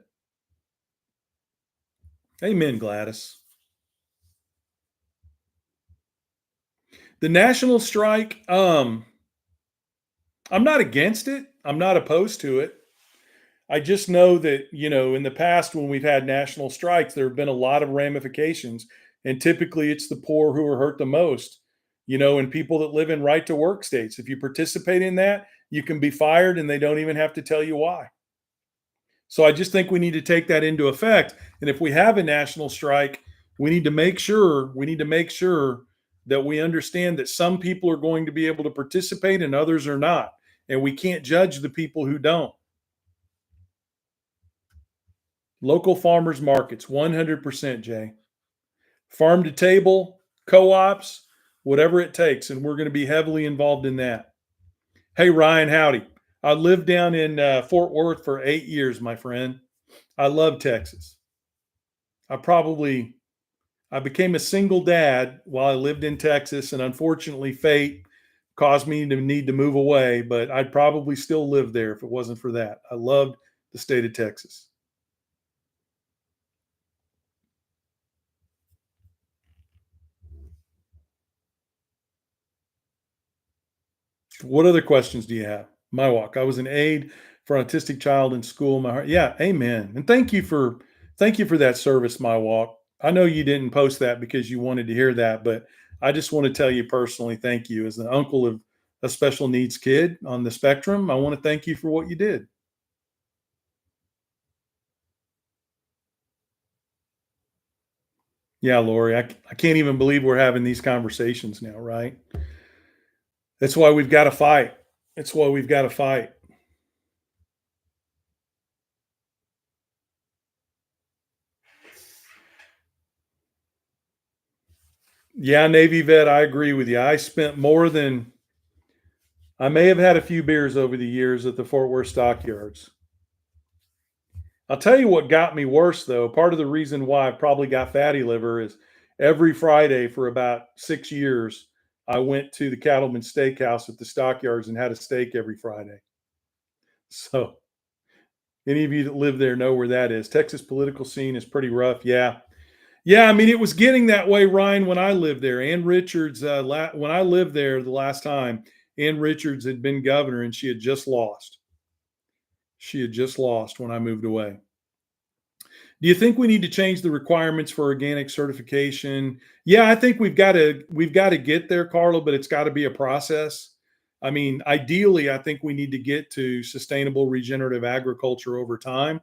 Amen, Gladys. The national strike, I'm not against it. I'm not opposed to it. I just know that, in the past when we've had national strikes, there have been a lot of ramifications. And typically it's the poor who are hurt the most, and people that live in right to work states. If you participate in that, you can be fired and they don't even have to tell you why. So I just think we need to take that into effect. And if we have a national strike, we need to make sure that we understand that some people are going to be able to participate and others are not. And we can't judge the people who don't. Local farmers markets, 100%, Jay. Farm to table, co ops, whatever it takes. And we're going to be heavily involved in that. Hey, Ryan, howdy. I lived down in Fort Worth for 8 years, my friend. I love Texas. I probably I became a single dad while I lived in Texas, and unfortunately, fate caused me to need to move away. But I'd probably still live there if it wasn't for that. I loved the state of Texas. What other questions do you have? My walk. I was an aide for an autistic child in school. My heart. Yeah, amen. And thank you for that service, my walk. I know you didn't post that because you wanted to hear that, but I just want to tell you personally, thank you. As the uncle of a special needs kid on the spectrum, I want to thank you for what you did. Yeah, Lori, I can't even believe we're having these conversations now, right? That's why we've got to fight. That's why we've got to fight. Yeah, Navy vet, I agree with you. I may have had a few beers over the years at the Fort Worth stockyards. I'll tell you what got me worse, though. Part of the reason why I probably got fatty liver is every Friday for about 6 years, I went to the Cattleman Steakhouse at the stockyards and had a steak every Friday. So, any of you that live there know where that is. Texas political scene is pretty rough. Yeah. Yeah. I mean, it was getting that way, Ryan, when I lived there. Ann Richards, when I lived there the last time, Ann Richards had been governor and she had just lost. She had just lost when I moved away. Do you think we need to change the requirements for organic certification? Yeah, I think we've got to get there, Carla, but it's got to be a process. I mean, ideally, I think we need to get to sustainable regenerative agriculture over time.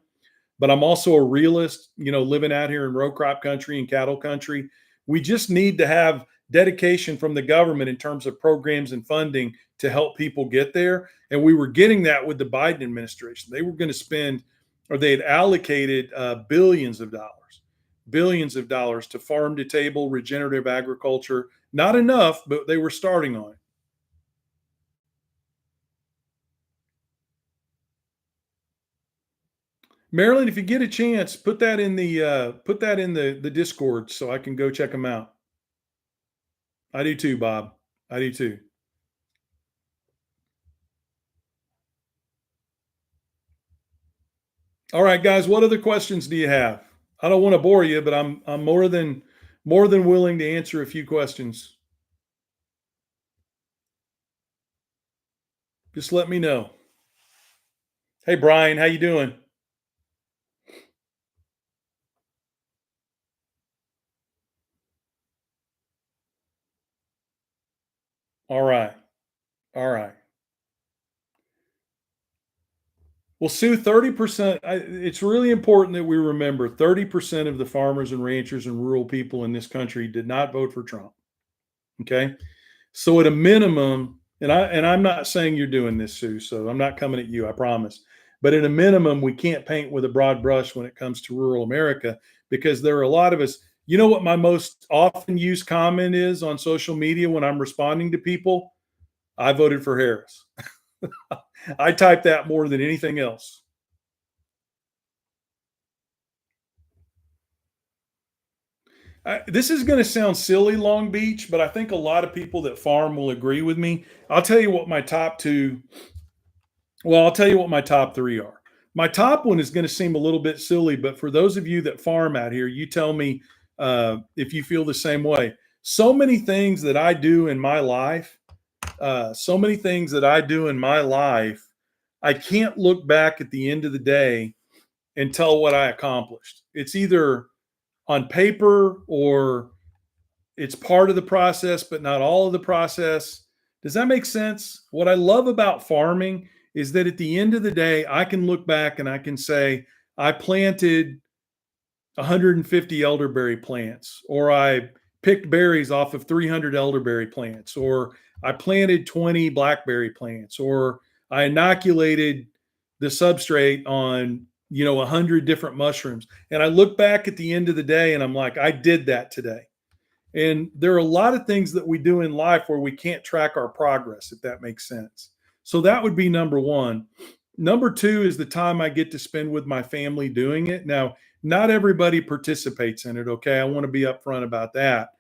But I'm also a realist, living out here in row crop country and cattle country. We just need to have dedication from the government in terms of programs and funding to help people get there. And we were getting that with the Biden administration. They were going to spend, or they had allocated billions of dollars to farm to table regenerative agriculture. Not enough, but they were starting on it. Marilyn, if you get a chance, put that in the Discord so I can go check them out. I do too, Bob. I do too. All right, guys. What other questions do you have? I don't want to bore you, but I'm more than willing to answer a few questions. Just let me know. Hey, Brian, how you doing? All right. All right. Well, Sue, 30%, it's really important that we remember 30% of the farmers and ranchers and rural people in this country did not vote for Trump. Okay. So at a minimum, and I'm not saying you're doing this, Sue, so I'm not coming at you, I promise. But at a minimum, we can't paint with a broad brush when it comes to rural America because there are a lot of us. You know what my most often used comment is on social media when I'm responding to people? I voted for Harris. I type that more than anything else. This is going to sound silly, Long Beach, but I think a lot of people that farm will agree with me. I'll tell you what my top two Well, I'll tell you what my top three are. My top one is going to seem a little bit silly, but for those of you that farm out here, you tell me if you feel the same way. So many things that I do in my life, I can't look back at the end of the day and tell what I accomplished. It's either on paper or it's part of the process, but not all of the process. Does that make sense? What I love about farming is that at the end of the day, I can look back and I can say, I planted 150 elderberry plants, or I picked berries off of 300 elderberry plants, or I planted 20 blackberry plants, or I inoculated the substrate on 100 different mushrooms. And I look back at the end of the day and I'm like, I did that today. And there are a lot of things that we do in life where we can't track our progress, if that makes sense. So that would be number one. Number two is the time I get to spend with my family doing it. Now, not everybody participates in it. Okay. I want to be upfront about that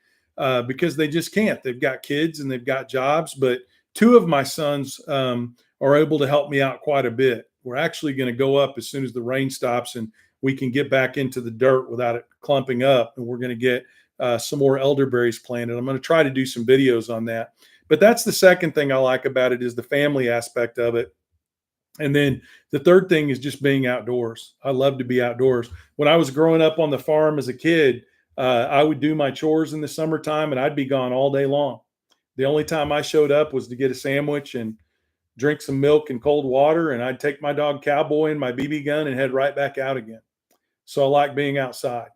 because they just can't. They've got kids and they've got jobs, but two of my sons are able to help me out quite a bit. We're actually going to go up as soon as the rain stops and we can get back into the dirt without it clumping up. And we're going to get some more elderberries planted. I'm going to try to do some videos on that. But that's the second thing I like about it is the family aspect of it. And then the third thing is just being outdoors. I love to be outdoors. When I was growing up on the farm as a kid, I would do my chores in the summertime and I'd be gone all day long. The only time I showed up was to get a sandwich and drink some milk and cold water, and I'd take my dog Cowboy and my BB gun and head right back out again. So I like being outside.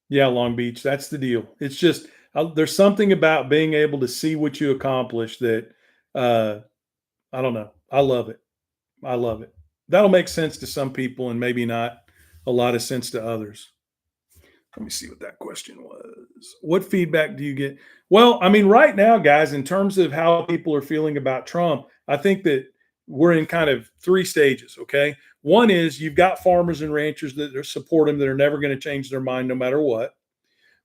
Yeah, Long Beach, that's the deal. It's just there's something about being able to see what you accomplish that uh, I don't know. I love it. I love it. That'll make sense to some people and maybe not a lot of sense to others. Let me see what that question was. What feedback do you get? Well, I mean, right now, guys, in terms of how people are feeling about Trump, I think that we're in kind of three stages. Okay. One is you've got farmers and ranchers that support him that are never going to change their mind no matter what.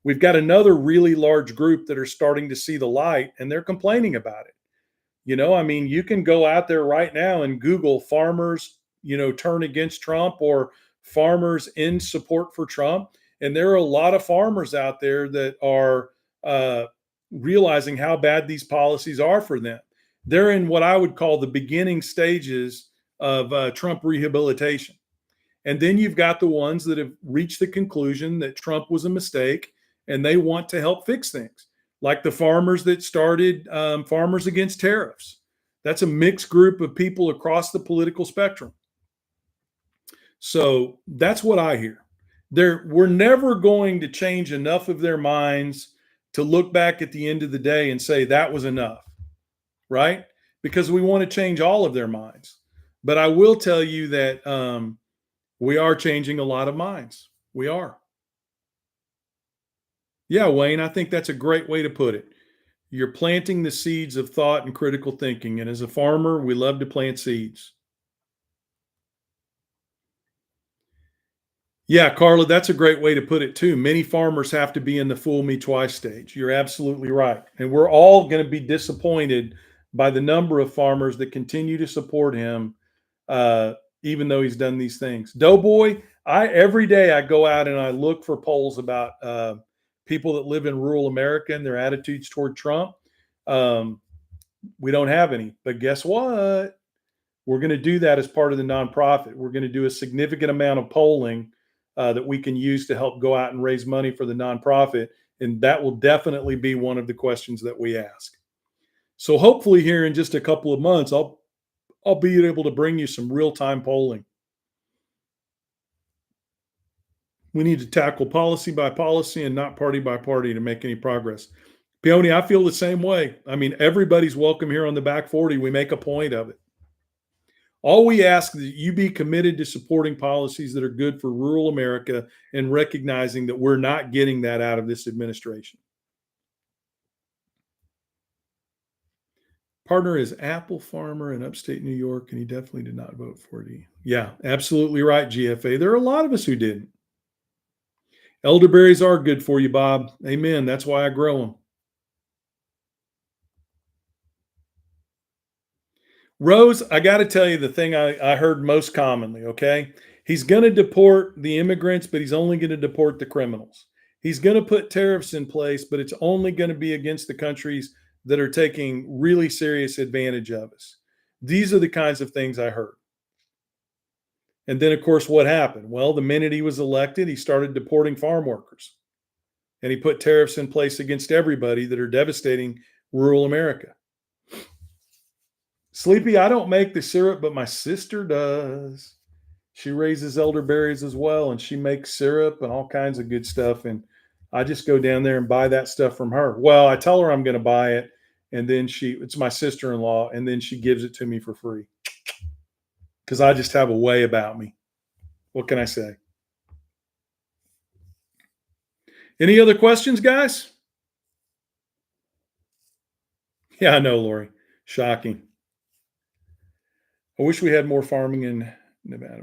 We've got another really large group that are starting to see the light and they're complaining about it. I mean, you can go out there right now and Google farmers, turn against Trump or farmers in support for Trump. And there are a lot of farmers out there that are uh, realizing how bad these policies are for them. They're in what I would call the beginning stages of Trump rehabilitation. And then you've got the ones that have reached the conclusion that Trump was a mistake and they want to help fix things, like the farmers that started Farmers Against Tariffs. That's a mixed group of people across the political spectrum. So that's what I hear. We're never going to change enough of their minds to look back at the end of the day and say that was enough, right? Because we want to change all of their minds. But I will tell you that we are changing a lot of minds. We are. Yeah, Wayne, I think that's a great way to put it. You're planting the seeds of thought and critical thinking. And as a farmer, we love to plant seeds. Yeah, Carla, that's a great way to put it too. Many farmers have to be in the fool me twice stage. You're absolutely right. And we're all going to be disappointed by the number of farmers that continue to support him, uh, even though he's done these things. Doughboy, every day I go out and I look for polls about people that live in rural America and their attitudes toward Trump. Um, we don't have any, but guess what? We're going to do that as part of the nonprofit. We're going to do a significant amount of polling that we can use to help go out and raise money for the nonprofit. And that will definitely be one of the questions that we ask. So hopefully here in just a couple of months, I'll be able to bring you some real-time polling. We need to tackle policy by policy and not party by party to make any progress. Peony, I feel the same way. I mean, everybody's welcome here on the Back 40. We make a point of it. All we ask is that you be committed to supporting policies that are good for rural America and recognizing that we're not getting that out of this administration. Partner is apple farmer in upstate New York, and he definitely did not vote for it. Yeah, absolutely right, GFA. There are a lot of us who didn't. Elderberries are good for you, Bob. Amen. That's why I grow them. Rose, I got to tell you the thing I heard most commonly, okay? He's going to deport the immigrants, but he's only going to deport the criminals. He's going to put tariffs in place, but it's only going to be against the countries that are taking really serious advantage of us. These are the kinds of things I heard. And then, of course, what happened? Well, the minute he was elected, he started deporting farm workers. And he put tariffs in place against everybody that are devastating rural America. Sleepy, I don't make the syrup, but my sister does. She raises elderberries as well, and she makes syrup and all kinds of good stuff. And I just go down there and buy that stuff from her. Well, I tell her I'm going to buy it, and then it's my sister-in-law, and then she gives it to me for free. Because I just have a way about me. What can I say? Any other questions, guys? Yeah, I know, Lori. Shocking. I wish we had more farming in Nevada.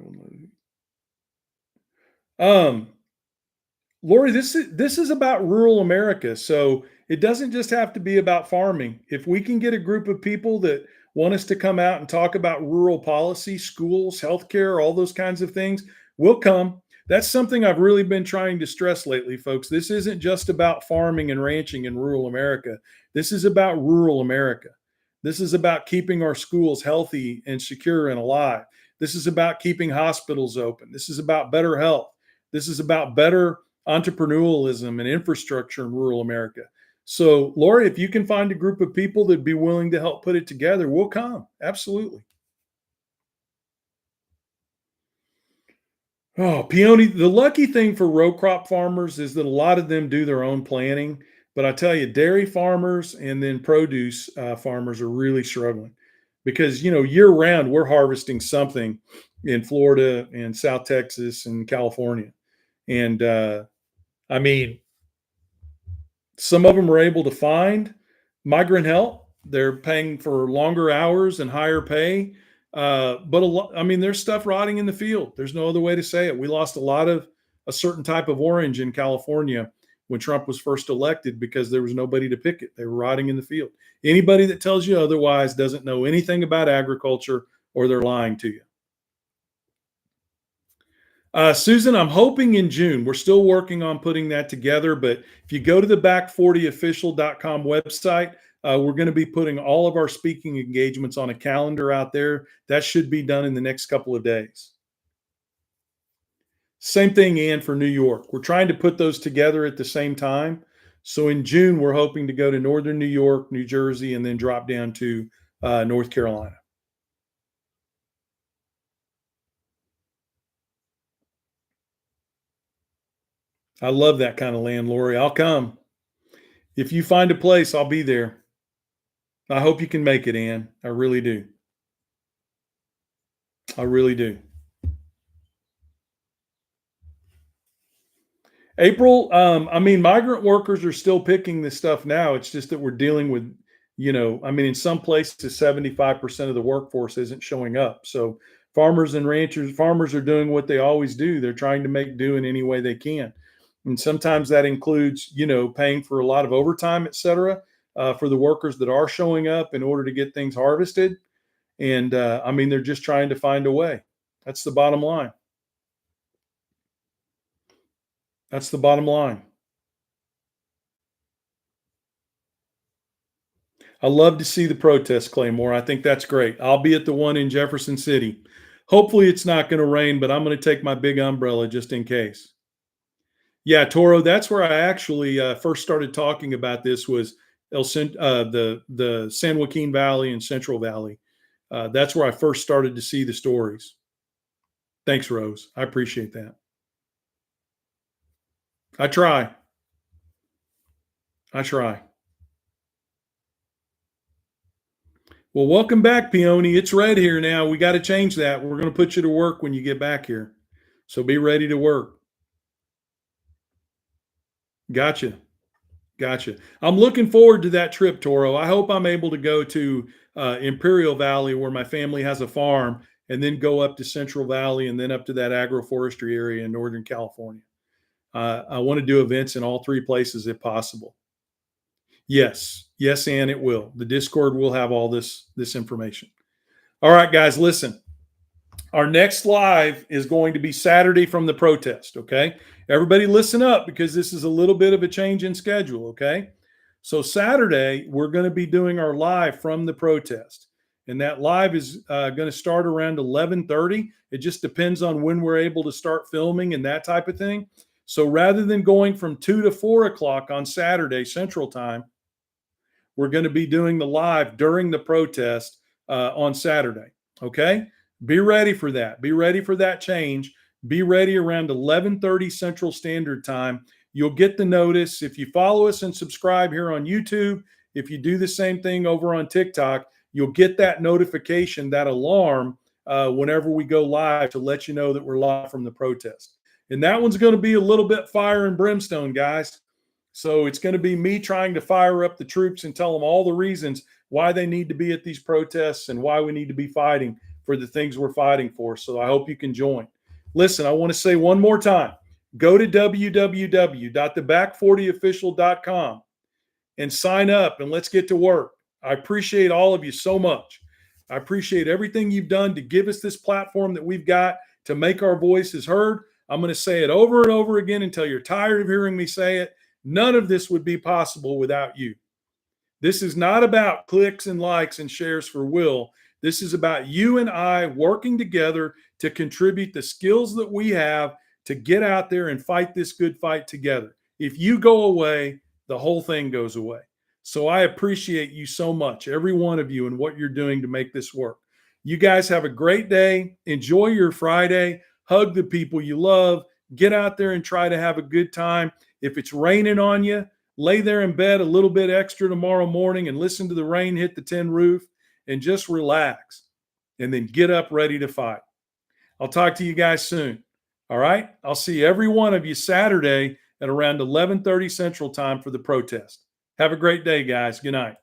Lori, this is about rural America. So it doesn't just have to be about farming. If we can get a group of people that want us to come out and talk about rural policy, schools, healthcare, all those kinds of things, we'll come. That's something I've really been trying to stress lately, folks. This isn't just about farming and ranching in rural America. This is about rural America. This is about keeping our schools healthy and secure and alive. This is about keeping hospitals open. This is about better health. This is about better entrepreneurialism and infrastructure in rural America. So, Lori, if you can find a group of people that'd be willing to help put it together, we'll come. Absolutely. Oh, peony. The lucky thing for row crop farmers is that a lot of them do their own planting. But I tell you, dairy farmers and then produce farmers are really struggling because, year round, we're harvesting something in Florida and South Texas and California. And I mean, some of them are able to find migrant help. They're paying for longer hours and higher pay. But I mean, there's stuff rotting in the field. There's no other way to say it. We lost a lot of a certain type of orange in California when Trump was first elected because there was nobody to pick it. They were rotting in the field. Anybody that tells you otherwise doesn't know anything about agriculture or they're lying to you. Susan, I'm hoping in June. We're still working on putting that together, but if you go to the back40official.com website, we're going to be putting all of our speaking engagements on a calendar out there. That should be done in the next couple of days. Same thing, Ann, for New York. We're trying to put those together at the same time. So in June, we're hoping to go to Northern New York, New Jersey, and then drop down to North Carolina. I love that kind of land, Lori. I'll come. If you find a place, I'll be there. I hope you can make it, Ann. I really do. I really do. April, I mean, migrant workers are still picking this stuff now. It's just that we're dealing with, I mean, in some places, 75% of the workforce isn't showing up. So farmers and ranchers, farmers are doing what they always do. They're trying to make do in any way they can. And sometimes that includes, paying for a lot of overtime, et cetera, for the workers that are showing up in order to get things harvested. And I mean, they're just trying to find a way. That's the bottom line. That's the bottom line. I love to see the protest, Claymore. I think that's great. I'll be at the one in Jefferson City. Hopefully, it's not going to rain, but I'm going to take my big umbrella just in case. Yeah, Toro. That's where I actually first started talking about this. Was the San Joaquin Valley and Central Valley. That's where I first started to see the stories. Thanks, Rose. I appreciate that. I try. I try. Well, welcome back, Peony. It's red here now. We got to change that. We're going to put you to work when you get back here. So be ready to work. Gotcha. Gotcha. I'm looking forward to that trip, Toro. I hope I'm able to go to Imperial Valley where my family has a farm and then go up to Central Valley and then up to that agroforestry area in Northern California. I want to do events in all three places if possible. Yes. Yes, and it will. The Discord will have all this information. All right, guys, listen. Our next live is going to be Saturday from the protest, okay? Everybody listen up because this is a little bit of a change in schedule, okay? So Saturday, we're going to be doing our live from the protest. And that live is going to start around 11:30. It just depends on when we're able to start filming and that type of thing. So rather than going from 2 to 4 o'clock on Saturday Central Time, we're going to be doing the live during the protest on Saturday, okay? Be ready for that. Be ready for that change. Be ready around 11:30 Central Standard Time. You'll get the notice. If you follow us and subscribe here on YouTube, if you do the same thing over on TikTok, you'll get that notification, that alarm, whenever we go live to let you know that we're live from the protest. And that one's going to be a little bit fire and brimstone, guys. So it's going to be me trying to fire up the troops and tell them all the reasons why they need to be at these protests and why we need to be fighting for the things we're fighting for. So I hope you can join. Listen, I want to say one more time, go to www.theback40official.com and sign up and let's get to work. I appreciate all of you so much. I appreciate everything you've done to give us this platform that we've got to make our voices heard. I'm going to say it over and over again until you're tired of hearing me say it. None of this would be possible without you. This is not about clicks and likes and shares for Will. This is about you and I working together to contribute the skills that we have to get out there and fight this good fight together. If you go away, the whole thing goes away. So I appreciate you so much, every one of you, and what you're doing to make this work. You guys have a great day. Enjoy your Friday. Hug the people you love. Get out there and try to have a good time. If it's raining on you, lay there in bed a little bit extra tomorrow morning and listen to the rain hit the tin roof and just relax. And then get up ready to fight. I'll talk to you guys soon. All right? I'll see every one of you Saturday at around 11:30 Central Time for the protest. Have a great day, guys. Good night.